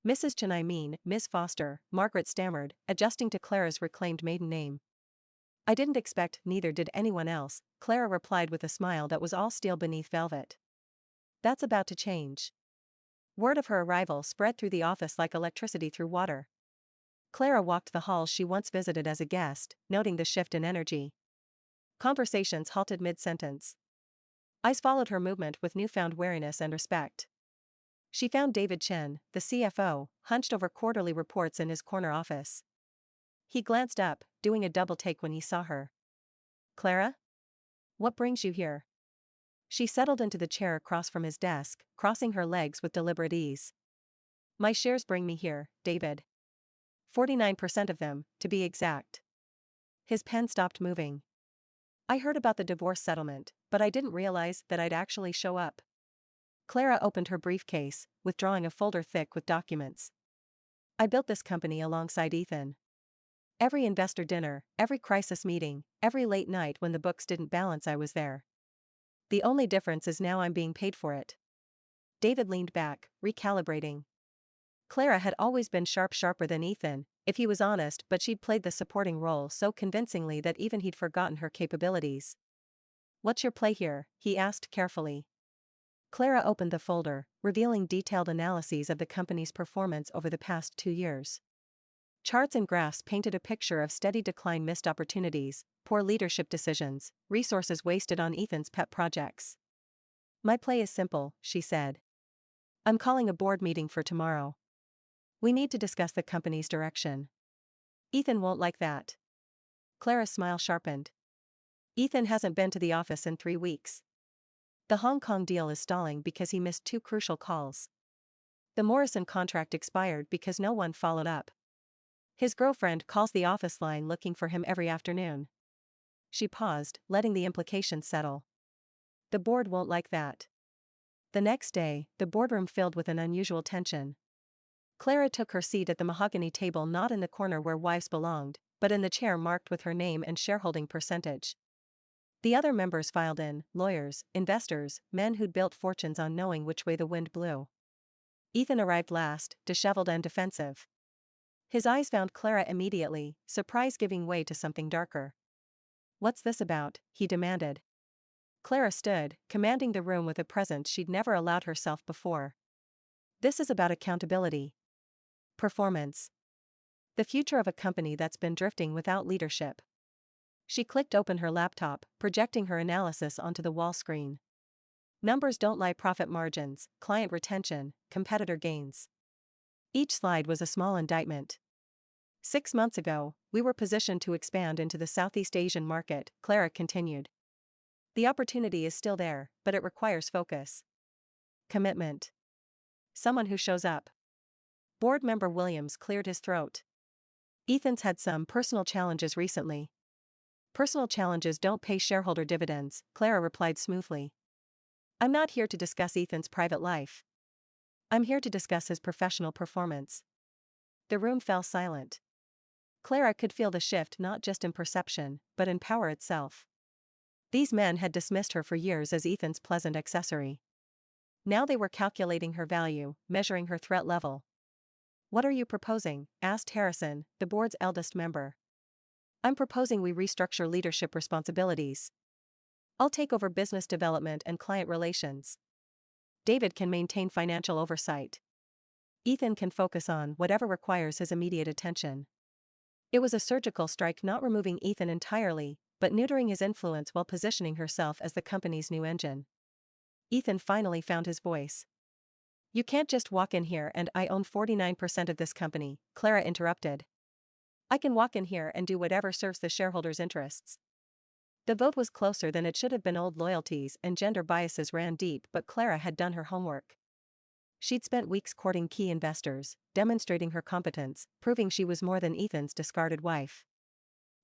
"Mrs. Chen, I mean, Miss Foster," Margaret stammered, adjusting to Clara's reclaimed maiden name. "I didn't expect," neither did anyone else, Clara replied with a smile that was all steel beneath velvet. "That's about to change." Word of her arrival spread through the office like electricity through water. Clara walked the halls she once visited as a guest, noting the shift in energy. Conversations halted mid-sentence. Eyes followed her movement with newfound wariness and respect. She found David Chen, the CFO, hunched over quarterly reports in his corner office. He glanced up, doing a double take when he saw her. "Clara? What brings you here?" She settled into the chair across from his desk, crossing her legs with deliberate ease. "My shares bring me here, David. 49% of them, to be exact." His pen stopped moving. "I heard about the divorce settlement, but I didn't realize that I'd actually show up." Clara opened her briefcase, withdrawing a folder thick with documents. "I built this company alongside Ethan. Every investor dinner, every crisis meeting, every late night when the books didn't balance, I was there. The only difference is now I'm being paid for it." David leaned back, recalibrating. Clara had always been sharper than Ethan, if he was honest, but she'd played the supporting role so convincingly that even he'd forgotten her capabilities. "What's your play here?" he asked carefully. Clara opened the folder, revealing detailed analyses of the company's performance over the past 2 years. Charts and graphs painted a picture of steady decline, missed opportunities, poor leadership decisions, resources wasted on Ethan's pet projects. "My play is simple," she said. "I'm calling a board meeting for tomorrow. We need to discuss the company's direction." "Ethan won't like that." Clara's smile sharpened. "Ethan hasn't been to the office in 3 weeks. The Hong Kong deal is stalling because he missed 2 crucial calls. The Morrison contract expired because no one followed up. His girlfriend calls the office line looking for him every afternoon." She paused, letting the implications settle. "The board won't like that." The next day, the boardroom filled with an unusual tension. Clara took her seat at the mahogany table, not in the corner where wives belonged, but in the chair marked with her name and shareholding percentage. The other members filed in: lawyers, investors, men who'd built fortunes on knowing which way the wind blew. Ethan arrived last, disheveled and defensive. His eyes found Clara immediately, surprise giving way to something darker. "What's this about?" he demanded. Clara stood, commanding the room with a presence she'd never allowed herself before. "This is about accountability. Performance. The future of a company that's been drifting without leadership." She clicked open her laptop, projecting her analysis onto the wall screen. Numbers don't lie: profit margins, client retention, competitor gains. Each slide was a small indictment. 6 months ago, we were positioned to expand into the Southeast Asian market, Clara continued. The opportunity is still there, but it requires focus. Commitment. Someone who shows up. Board member Williams cleared his throat. "Ethan's had some personal challenges recently." "Personal challenges don't pay shareholder dividends," Clara replied smoothly. "I'm not here to discuss Ethan's private life. I'm here to discuss his professional performance." The room fell silent. Clara could feel the shift not just in perception, but in power itself. These men had dismissed her for years as Ethan's pleasant accessory. Now they were calculating her value, measuring her threat level. "What are you proposing?" asked Harrison, the board's eldest member. "I'm proposing we restructure leadership responsibilities. I'll take over business development and client relations. David can maintain financial oversight. Ethan can focus on whatever requires his immediate attention." It was a surgical strike, not removing Ethan entirely, but neutering his influence while positioning herself as the company's new engine. Ethan finally found his voice. "You can't just walk in here and I own 49% of this company," Clara interrupted. "I can walk in here and do whatever serves the shareholders' interests." The vote was closer than it should have been. Old loyalties and gender biases ran deep, but Clara had done her homework. She'd spent weeks courting key investors, demonstrating her competence, proving she was more than Ethan's discarded wife.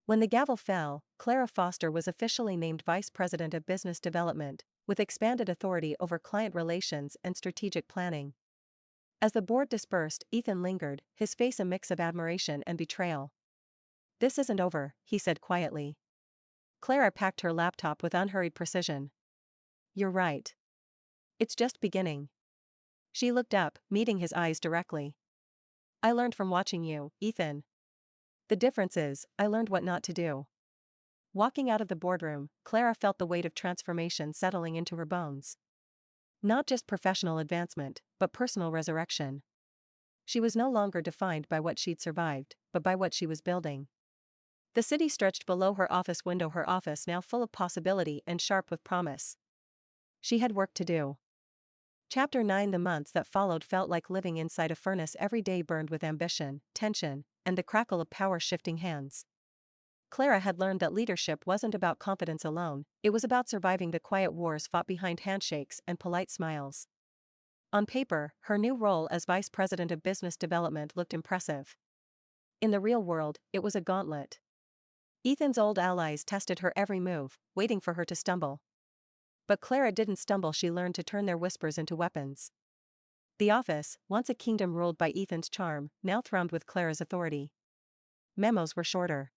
When the gavel fell, Clara Foster was officially named Vice President of Business Development, with expanded authority over client relations and strategic planning. As the board dispersed, Ethan lingered, his face a mix of admiration and betrayal. "This isn't over," he said quietly. Clara packed her laptop with unhurried precision. "You're right. It's just beginning." She looked up, meeting his eyes directly. "I learned from watching you, Ethan. The difference is, I learned what not to do." Walking out of the boardroom, Clara felt the weight of transformation settling into her bones. Not just professional advancement, but personal resurrection. She was no longer defined by what she'd survived, but by what she was building. The city stretched below her office window, her office now full of possibility and sharp with promise. She had work to do. Chapter 9. The months that followed felt like living inside a furnace. Every day burned with ambition, tension, and the crackle of power shifting hands. Clara had learned that leadership wasn't about confidence alone, it was about surviving the quiet wars fought behind handshakes and polite smiles. On paper, her new role as Vice President of Business Development looked impressive. In the real world, it was a gauntlet. Ethan's old allies tested her every move, waiting for her to stumble. But Clara didn't stumble. She learned to turn their whispers into weapons. The office, once a kingdom ruled by Ethan's charm, now thrummed with Clara's authority. Memos were shorter.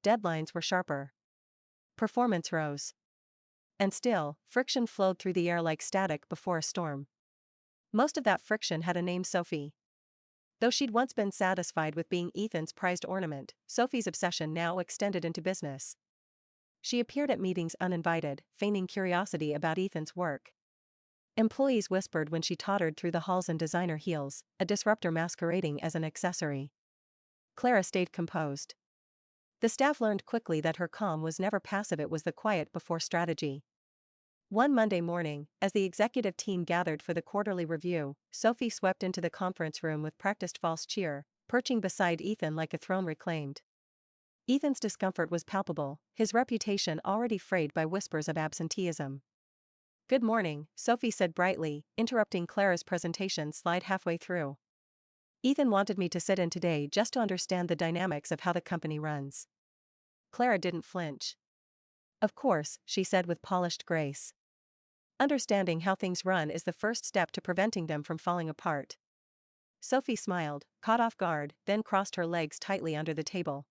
Deadlines were sharper. Performance rose. And still, friction flowed through the air like static before a storm. Most of that friction had a name: Sophie. Though she'd once been satisfied with being Ethan's prized ornament, Sophie's obsession now extended into business. She appeared at meetings uninvited, feigning curiosity about Ethan's work. Employees whispered when she tottered through the halls in designer heels, a disruptor masquerading as an accessory. Clara stayed composed. The staff learned quickly that her calm was never passive, it was the quiet before strategy. One Monday morning, as the executive team gathered for the quarterly review, Sophie swept into the conference room with practiced false cheer, perching beside Ethan like a throne reclaimed. Ethan's discomfort was palpable, his reputation already frayed by whispers of absenteeism. "Good morning," Sophie said brightly, interrupting Clara's presentation slide halfway through. "Ethan wanted me to sit in today just to understand the dynamics of how the company runs." Clara didn't flinch. "Of course," she said with polished grace. "Understanding how things run is the first step to preventing them from falling apart." Sophie smiled, caught off guard, then crossed her legs tightly under the table.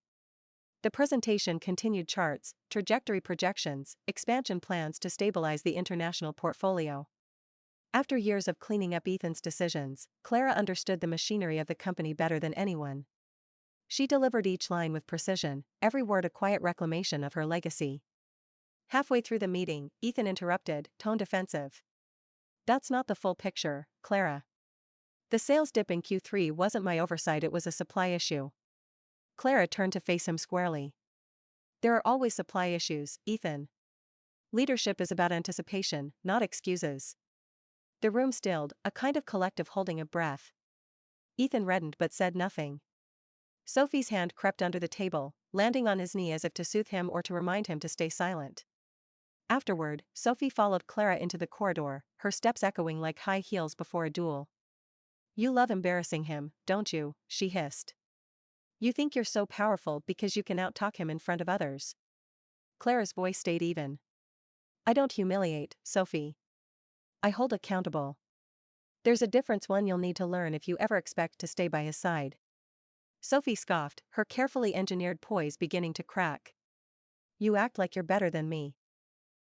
The presentation continued: charts, trajectory projections, expansion plans to stabilize the international portfolio. After years of cleaning up Ethan's decisions, Clara understood the machinery of the company better than anyone. She delivered each line with precision, every word a quiet reclamation of her legacy. Halfway through the meeting, Ethan interrupted, tone defensive. "That's not the full picture, Clara. The sales dip in Q3 wasn't my oversight, it was a supply issue." Clara turned to face him squarely. "There are always supply issues, Ethan. Leadership is about anticipation, not excuses." The room stilled, a kind of collective holding of breath. Ethan reddened but said nothing. Sophie's hand crept under the table, landing on his knee as if to soothe him or to remind him to stay silent. Afterward, Sophie followed Clara into the corridor, her steps echoing like high heels before a duel. "You love embarrassing him, don't you?" she hissed. "You think you're so powerful because you can out-talk him in front of others." Clara's voice stayed even. "I don't humiliate, Sophie. I hold accountable. There's a difference, one you'll need to learn if you ever expect to stay by his side." Sophie scoffed, her carefully engineered poise beginning to crack. "You act like you're better than me.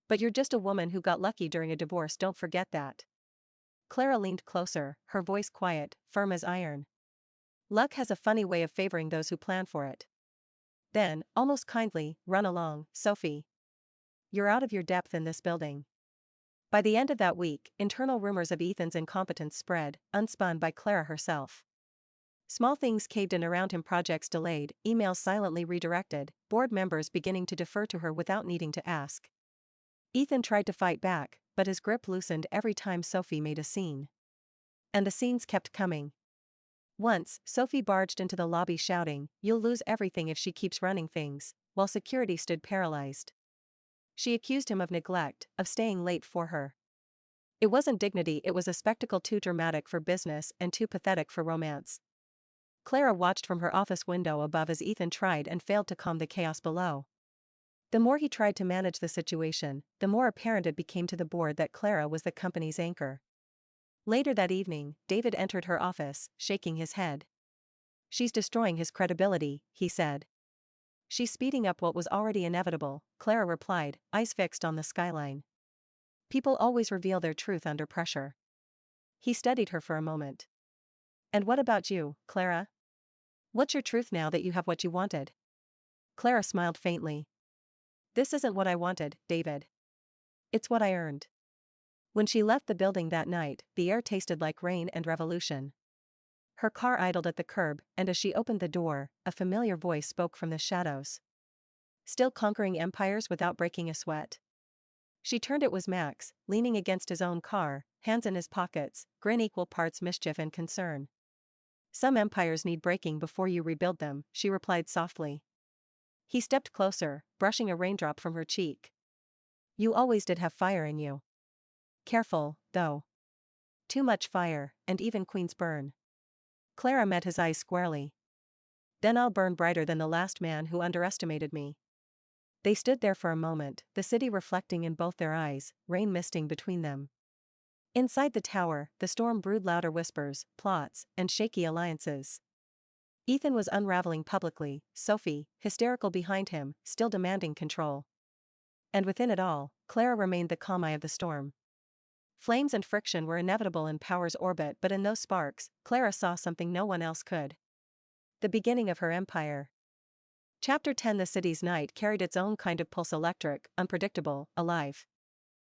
But you're just a woman who got lucky during a divorce, don't forget that." Clara leaned closer, her voice quiet, firm as iron. Luck has a funny way of favoring those who plan for it. Then, almost kindly, run along, Sophie. You're out of your depth in this building. By the end of that week, internal rumors of Ethan's incompetence spread, unspun by Clara herself. Small things caved in around him, projects delayed, emails silently redirected, board members beginning to defer to her without needing to ask. Ethan tried to fight back, but his grip loosened every time Sophie made a scene. And the scenes kept coming. Once, Sophie barged into the lobby shouting, "You'll lose everything if she keeps running things," while security stood paralyzed. She accused him of neglect, of staying late for her. It wasn't dignity, it was a spectacle too dramatic for business and too pathetic for romance. Clara watched from her office window above as Ethan tried and failed to calm the chaos below. The more he tried to manage the situation, the more apparent it became to the board that Clara was the company's anchor. Later that evening, David entered her office, shaking his head. "She's destroying his credibility," he said. "She's speeding up what was already inevitable," Clara replied, eyes fixed on the skyline. "People always reveal their truth under pressure." He studied her for a moment. "And what about you, Clara? What's your truth now that you have what you wanted?" Clara smiled faintly. "This isn't what I wanted, David. It's what I earned." When she left the building that night, the air tasted like rain and revolution. Her car idled at the curb, and as she opened the door, a familiar voice spoke from the shadows. "Still conquering empires without breaking a sweat?" She turned. It was Max, leaning against his own car, hands in his pockets, grin equal parts mischief and concern. "Some empires need breaking before you rebuild them," she replied softly. He stepped closer, brushing a raindrop from her cheek. "You always did have fire in you. Careful, though. Too much fire, and even queens burn." Clara met his eyes squarely. "Then I'll burn brighter than the last man who underestimated me." They stood there for a moment, the city reflecting in both their eyes, rain misting between them. Inside the tower, the storm brewed louder whispers, plots, and shaky alliances. Ethan was unraveling publicly, Sophie, hysterical behind him, still demanding control. And within it all, Clara remained the calm eye of the storm. Flames and friction were inevitable in power's orbit, but in those sparks, Clara saw something no one else could. The beginning of her empire. Chapter 10. The city's night carried its own kind of pulse, electric, unpredictable, alive.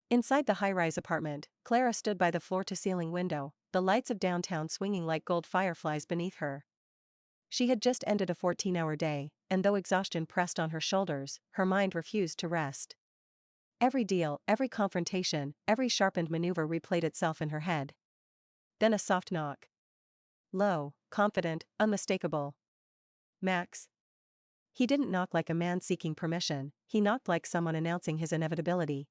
Inside the high-rise apartment, Clara stood by the floor-to-ceiling window, the lights of downtown swinging like gold fireflies beneath her. She had just ended a 14-hour day, and though exhaustion pressed on her shoulders, her mind refused to rest. Every deal, every confrontation, every sharpened maneuver replayed itself in her head. Then a soft knock. Low, confident, unmistakable. "Max." He didn't knock like a man seeking permission, he knocked like someone announcing his inevitability.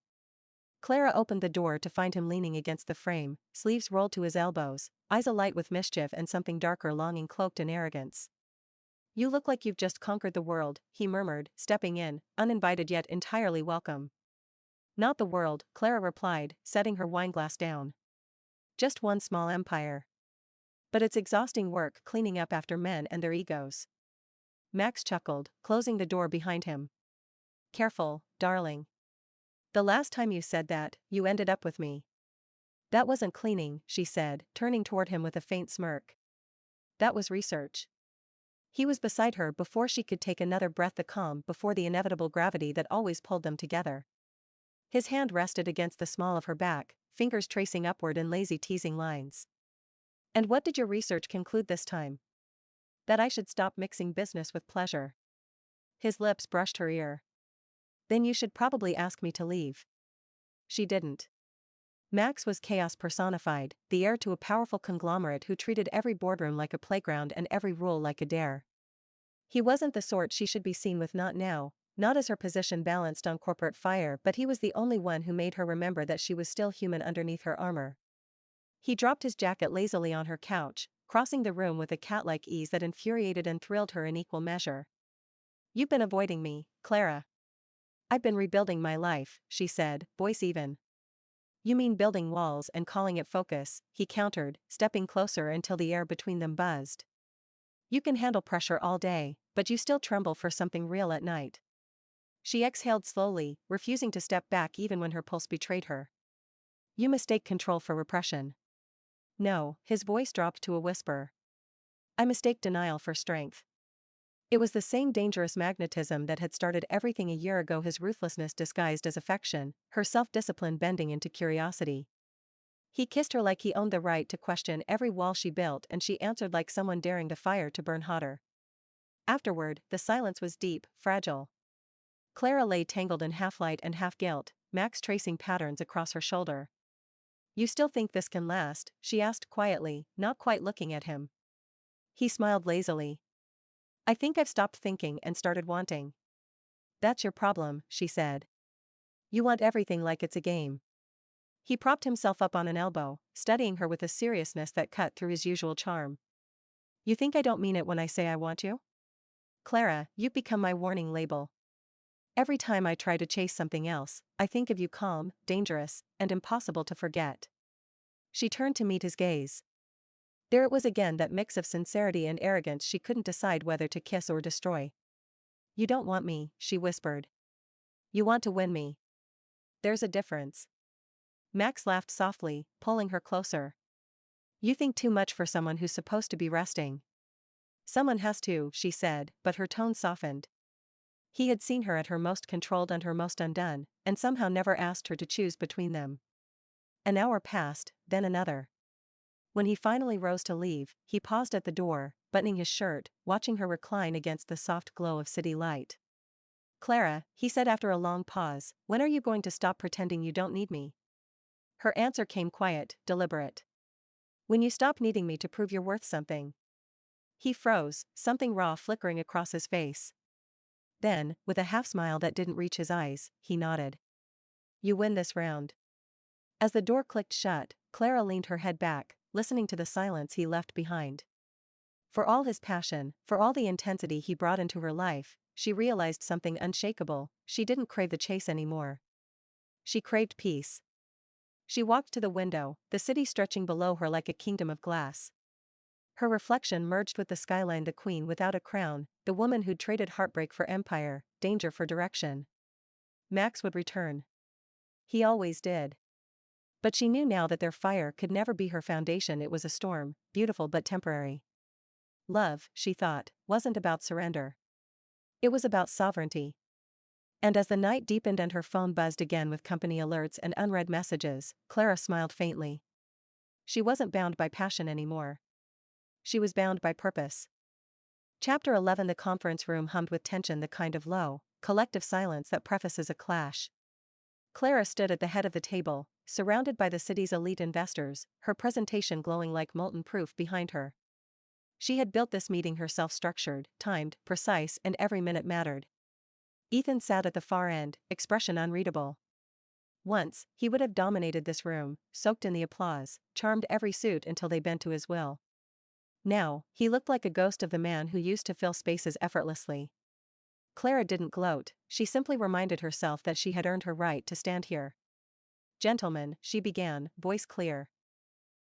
Clara opened the door to find him leaning against the frame, sleeves rolled to his elbows, eyes alight with mischief and something darker longing cloaked in arrogance. "You look like you've just conquered the world," he murmured, stepping in, uninvited yet entirely welcome. "Not the world," Clara replied, setting her wineglass down. "Just one small empire. But it's exhausting work cleaning up after men and their egos." Max chuckled, closing the door behind him. "Careful, darling. The last time you said that, you ended up with me." "That wasn't cleaning," she said, turning toward him with a faint smirk. "That was research." He was beside her before she could take another breath, the calm before the inevitable gravity that always pulled them together. His hand rested against the small of her back, fingers tracing upward in lazy teasing lines. "And what did your research conclude this time?" "That I should stop mixing business with pleasure." His lips brushed her ear. "Then you should probably ask me to leave." She didn't. Max was chaos personified, the heir to a powerful conglomerate who treated every boardroom like a playground and every rule like a dare. He wasn't the sort she should be seen with, not now, not as her position balanced on corporate fire, but he was the only one who made her remember that she was still human underneath her armor. He dropped his jacket lazily on her couch, crossing the room with a cat-like ease that infuriated and thrilled her in equal measure. "You've been avoiding me, Clara." "I've been rebuilding my life," she said, voice even. "You mean building walls and calling it focus," he countered, stepping closer until the air between them buzzed. "You can handle pressure all day, but you still tremble for something real at night." She exhaled slowly, refusing to step back even when her pulse betrayed her. "You mistake control for repression." No, his voice dropped to a whisper. I mistake denial for strength. It was the same dangerous magnetism that had started everything a year ago, his ruthlessness disguised as affection, her self-discipline bending into curiosity. He kissed her like he owned the right to question every wall she built, and she answered like someone daring the fire to burn hotter. Afterward, the silence was deep, fragile. Clara lay tangled in half light and half guilt, Max tracing patterns across her shoulder. You still think this can last? She asked quietly, not quite looking at him. He smiled lazily. I think I've stopped thinking and started wanting. That's your problem, she said. You want everything like it's a game. He propped himself up on an elbow, studying her with a seriousness that cut through his usual charm. You think I don't mean it when I say I want you? Clara, you've become my warning label. Every time I try to chase something else, I think of you, calm, dangerous, and impossible to forget. She turned to meet his gaze. There it was again, that mix of sincerity and arrogance she couldn't decide whether to kiss or destroy. You don't want me, she whispered. You want to win me. There's a difference. Max laughed softly, pulling her closer. You think too much for someone who's supposed to be resting. Someone has to, she said, but her tone softened. He had seen her at her most controlled and her most undone, and somehow never asked her to choose between them. An hour passed, then another. When he finally rose to leave, he paused at the door, buttoning his shirt, watching her recline against the soft glow of city light. Clara, he said after a long pause, when are you going to stop pretending you don't need me? Her answer came quiet, deliberate. When you stop needing me to prove you're worth something. He froze, something raw flickering across his face. Then, with a half-smile that didn't reach his eyes, he nodded. You win this round. As the door clicked shut, Clara leaned her head back, listening to the silence he left behind. For all his passion, for all the intensity he brought into her life, she realized something unshakable: she didn't crave the chase anymore. She craved peace. She walked to the window, the city stretching below her like a kingdom of glass. Her reflection merged with the skyline, the queen without a crown, the woman who'd traded heartbreak for empire, danger for direction. Max would return. He always did. But she knew now that their fire could never be her foundation. It was a storm, beautiful but temporary. Love, she thought, wasn't about surrender. It was about sovereignty. And as the night deepened and her phone buzzed again with company alerts and unread messages, Clara smiled faintly. She wasn't bound by passion anymore. She was bound by purpose. Chapter 11. The conference room hummed with tension, the kind of low, collective silence that prefaces a clash. Clara stood at the head of the table, surrounded by the city's elite investors, her presentation glowing like molten proof behind her. She had built this meeting herself, structured, timed, precise, and every minute mattered. Ethan sat at the far end, expression unreadable. Once, he would have dominated this room, soaked in the applause, charmed every suit until they bent to his will. Now, he looked like a ghost of the man who used to fill spaces effortlessly. Clara didn't gloat, she simply reminded herself that she had earned her right to stand here. Gentlemen, she began, voice clear.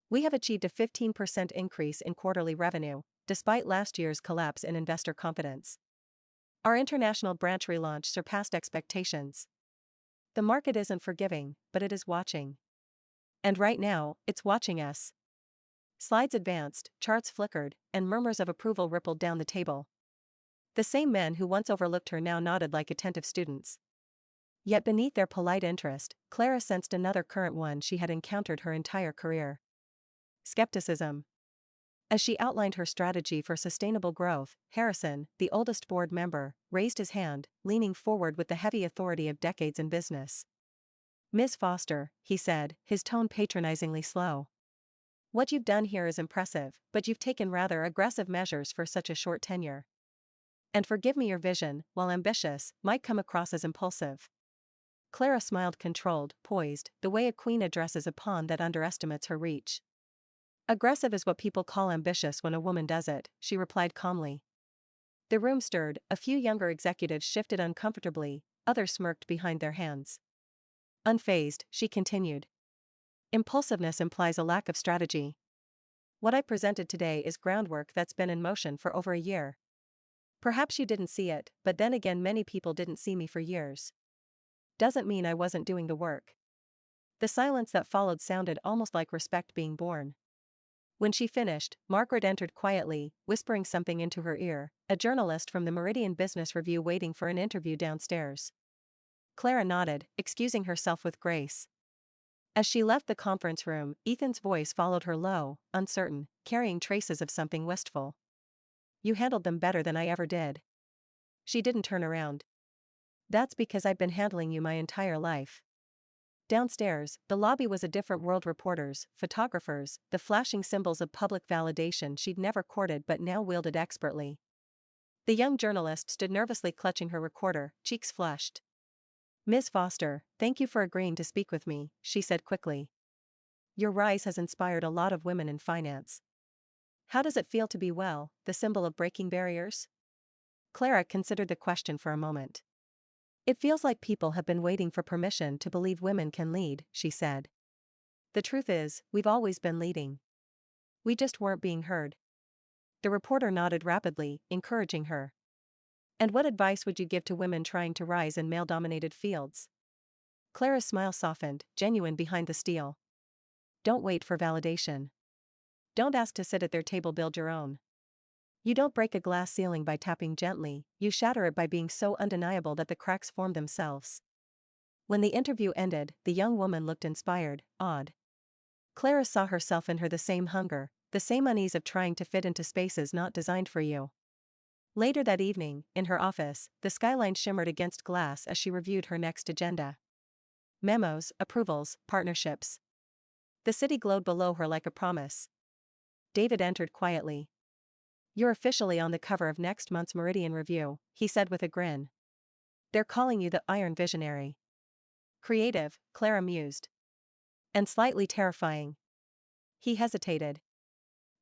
We have achieved a 15% increase in quarterly revenue, despite last year's collapse in investor confidence. Our international branch relaunch surpassed expectations. The market isn't forgiving, but it is watching. And right now, it's watching us. Slides advanced, charts flickered, and murmurs of approval rippled down the table. The same men who once overlooked her now nodded like attentive students. Yet beneath their polite interest, Clara sensed another current, one she had encountered her entire career. Skepticism. As she outlined her strategy for sustainable growth, Harrison, the oldest board member, raised his hand, leaning forward with the heavy authority of decades in business. Miss Foster, he said, his tone patronizingly slow. What you've done here is impressive, but you've taken rather aggressive measures for such a short tenure. And forgive me, your vision, while ambitious, might come across as impulsive. Clara smiled, controlled, poised, the way a queen addresses a pawn that underestimates her reach. Aggressive is what people call ambitious when a woman does it, she replied calmly. The room stirred, a few younger executives shifted uncomfortably, others smirked behind their hands. Unfazed, she continued. Impulsiveness implies a lack of strategy. What I presented today is groundwork that's been in motion for over a year. Perhaps you didn't see it, but then again, many people didn't see me for years. Doesn't mean I wasn't doing the work. The silence that followed sounded almost like respect being born. When she finished, Margaret entered quietly, whispering something into her ear, a journalist from the Meridian Business Review waiting for an interview downstairs. Clara nodded, excusing herself with grace. As she left the conference room, Ethan's voice followed her low, uncertain, carrying traces of something wistful. You handled them better than I ever did. She didn't turn around. That's because I've been handling you my entire life. Downstairs, the lobby was a different world. Reporters, photographers, the flashing symbols of public validation she'd never courted but now wielded expertly. The young journalist stood nervously clutching her recorder, cheeks flushed. Ms. Foster, thank you for agreeing to speak with me, she said quickly. Your rise has inspired a lot of women in finance. How does it feel to be, well, the symbol of breaking barriers? Clara considered the question for a moment. It feels like people have been waiting for permission to believe women can lead, she said. The truth is, we've always been leading. We just weren't being heard. The reporter nodded rapidly, encouraging her. And what advice would you give to women trying to rise in male-dominated fields? Clara's smile softened, genuine behind the steel. Don't wait for validation. Don't ask to sit at their table, build your own. You don't break a glass ceiling by tapping gently, you shatter it by being so undeniable that the cracks form themselves. When the interview ended, the young woman looked inspired, awed. Clara saw herself in her, the same hunger, the same unease of trying to fit into spaces not designed for you. Later that evening, in her office, the skyline shimmered against glass as she reviewed her next agenda. Memos, approvals, partnerships. The city glowed below her like a promise. David entered quietly. You're officially on the cover of next month's Meridian Review, he said with a grin. They're calling you the Iron Visionary. Creative, Clara mused. And slightly terrifying. He hesitated.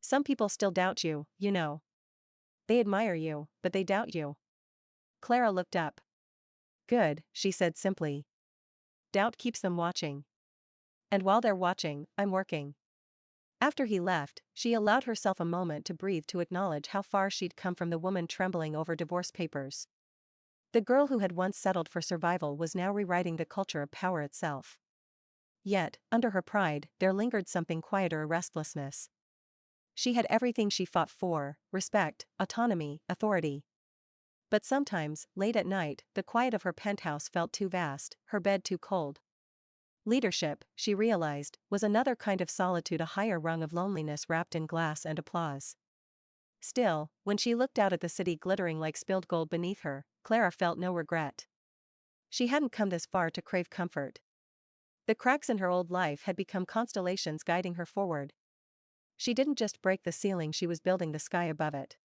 Some people still doubt you, you know. They admire you, but they doubt you. Clara looked up. Good, she said simply. Doubt keeps them watching. And while they're watching, I'm working. After he left, she allowed herself a moment to breathe, to acknowledge how far she'd come from the woman trembling over divorce papers. The girl who had once settled for survival was now rewriting the culture of power itself. Yet, under her pride, there lingered something quieter, a restlessness. She had everything she fought for: respect, autonomy, authority. But sometimes, late at night, the quiet of her penthouse felt too vast, her bed too cold. Leadership, she realized, was another kind of solitude, a higher rung of loneliness wrapped in glass and applause. Still, when she looked out at the city glittering like spilled gold beneath her, Clara felt no regret. She hadn't come this far to crave comfort. The cracks in her old life had become constellations guiding her forward. She didn't just break the ceiling, she was building the sky above it.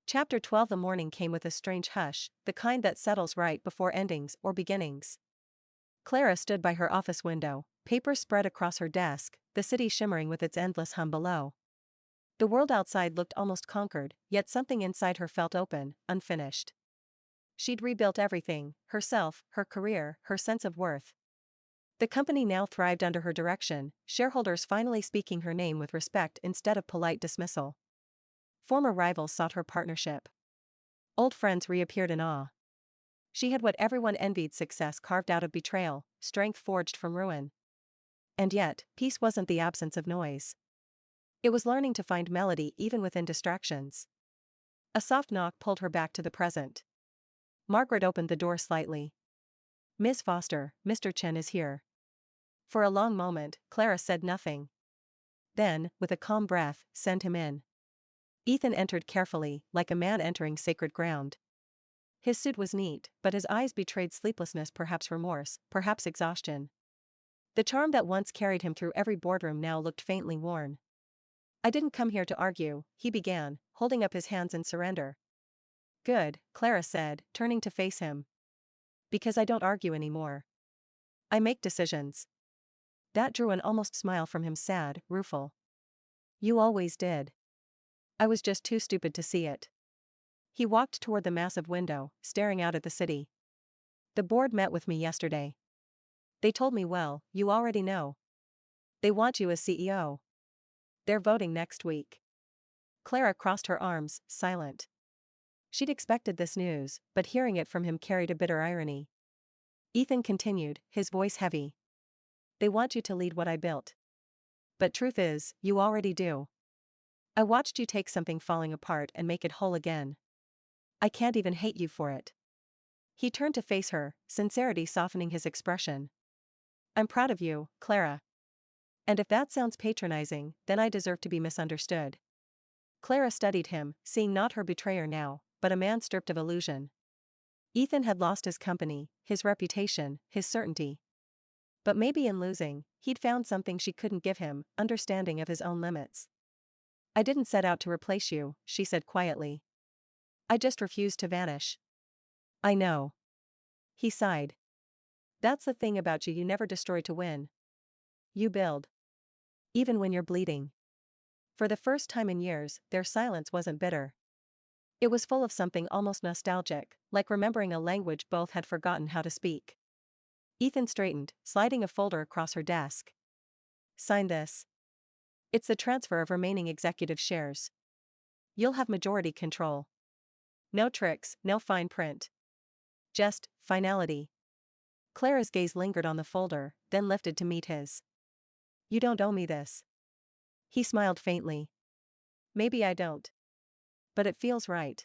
Chapter 12. The morning came with a strange hush, the kind that settles right before endings or beginnings. Clara stood by her office window, papers spread across her desk, the city shimmering with its endless hum below. The world outside looked almost conquered, yet something inside her felt open, unfinished. She'd rebuilt everything: herself, her career, her sense of worth. The company now thrived under her direction, shareholders finally speaking her name with respect instead of polite dismissal. Former rivals sought her partnership. Old friends reappeared in awe. She had what everyone envied: success carved out of betrayal, strength forged from ruin. And yet, peace wasn't the absence of noise. It was learning to find melody even within distractions. A soft knock pulled her back to the present. Margaret opened the door slightly. Miss Foster, Mr. Chen is here. For a long moment, Clara said nothing. Then, with a calm breath, send him in. Ethan entered carefully, like a man entering sacred ground. His suit was neat, but his eyes betrayed sleeplessness, perhaps remorse, perhaps exhaustion. The charm that once carried him through every boardroom now looked faintly worn. I didn't come here to argue, he began, holding up his hands in surrender. Good, Clara said, turning to face him. Because I don't argue anymore. I make decisions. That drew an almost smile from him, sad, rueful. You always did. I was just too stupid to see it. He walked toward the massive window, staring out at the city. The board met with me yesterday. They told me, well, you already know. They want you as CEO. They're voting next week. Clara crossed her arms, silent. She'd expected this news, but hearing it from him carried a bitter irony. Ethan continued, his voice heavy. They want you to lead what I built. But truth is, you already do. I watched you take something falling apart and make it whole again. I can't even hate you for it. He turned to face her, sincerity softening his expression. I'm proud of you, Clara. And if that sounds patronizing, then I deserve to be misunderstood. Clara studied him, seeing not her betrayer now, but a man stripped of illusion. Ethan had lost his company, his reputation, his certainty. But maybe in losing, he'd found something she couldn't give him, understanding of his own limits. I didn't set out to replace you, she said quietly. I just refused to vanish. I know. He sighed. That's the thing about you never destroy to win. You build. Even when you're bleeding. For the first time in years, their silence wasn't bitter. It was full of something almost nostalgic, like remembering a language both had forgotten how to speak. Ethan straightened, sliding a folder across her desk. Sign this. It's the transfer of remaining executive shares. You'll have majority control. No tricks, no fine print. Just finality. Clara's gaze lingered on the folder, then lifted to meet his. You don't owe me this. He smiled faintly. Maybe I don't. But it feels right.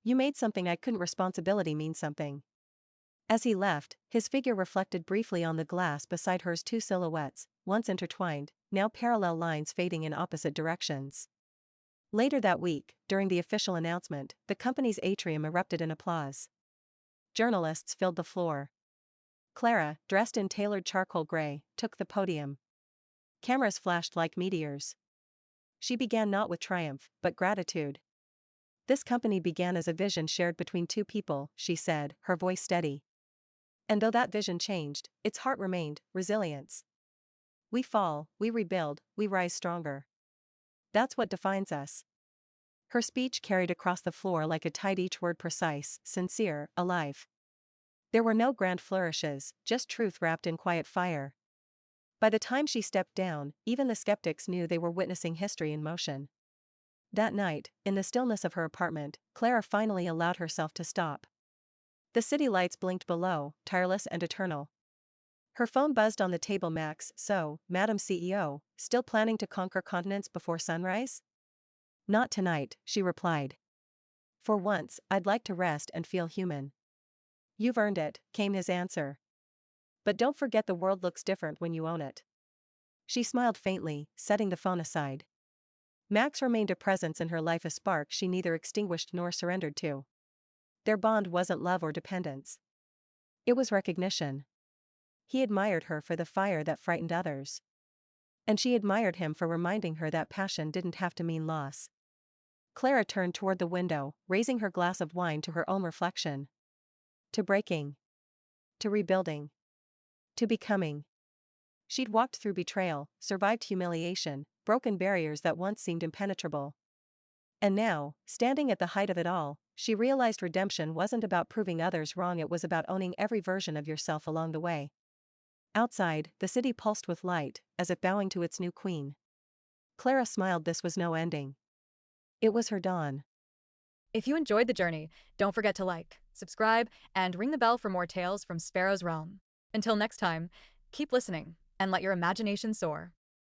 You made something I couldn't. Responsibility mean something. As he left, his figure reflected briefly on the glass beside hers, two silhouettes, once intertwined, now parallel lines fading in opposite directions. Later that week, during the official announcement, the company's atrium erupted in applause. Journalists filled the floor. Clara, dressed in tailored charcoal gray, took the podium. Cameras flashed like meteors. She began not with triumph, but gratitude. This company began as a vision shared between two people, she said, her voice steady. And though that vision changed, its heart remained, resilience. We fall, we rebuild, we rise stronger. That's what defines us. Her speech carried across the floor like a tide, each word precise, sincere, alive. There were no grand flourishes, just truth wrapped in quiet fire. By the time she stepped down, even the skeptics knew they were witnessing history in motion. That night, in the stillness of her apartment, Clara finally allowed herself to stop. The city lights blinked below, tireless and eternal. Her phone buzzed on the table. Max, so, Madam CEO, still planning to conquer continents before sunrise? Not tonight, she replied. For once, I'd like to rest and feel human. You've earned it, came his answer. But don't forget the world looks different when you own it. She smiled faintly, setting the phone aside. Max remained a presence in her life, a spark she neither extinguished nor surrendered to. Their bond wasn't love or dependence. It was recognition. He admired her for the fire that frightened others. And she admired him for reminding her that passion didn't have to mean loss. Clara turned toward the window, raising her glass of wine to her own reflection. To breaking. To rebuilding. To becoming. She'd walked through betrayal, survived humiliation, broken barriers that once seemed impenetrable. And now, standing at the height of it all, she realized redemption wasn't about proving others wrong, it was about owning every version of yourself along the way. Outside, the city pulsed with light, as if bowing to its new queen. Clara smiled. This was no ending. It was her dawn. If you enjoyed the journey, don't forget to like, subscribe, and ring the bell for more tales from Sparrow's Realm. Until next time, keep listening, and let your imagination soar.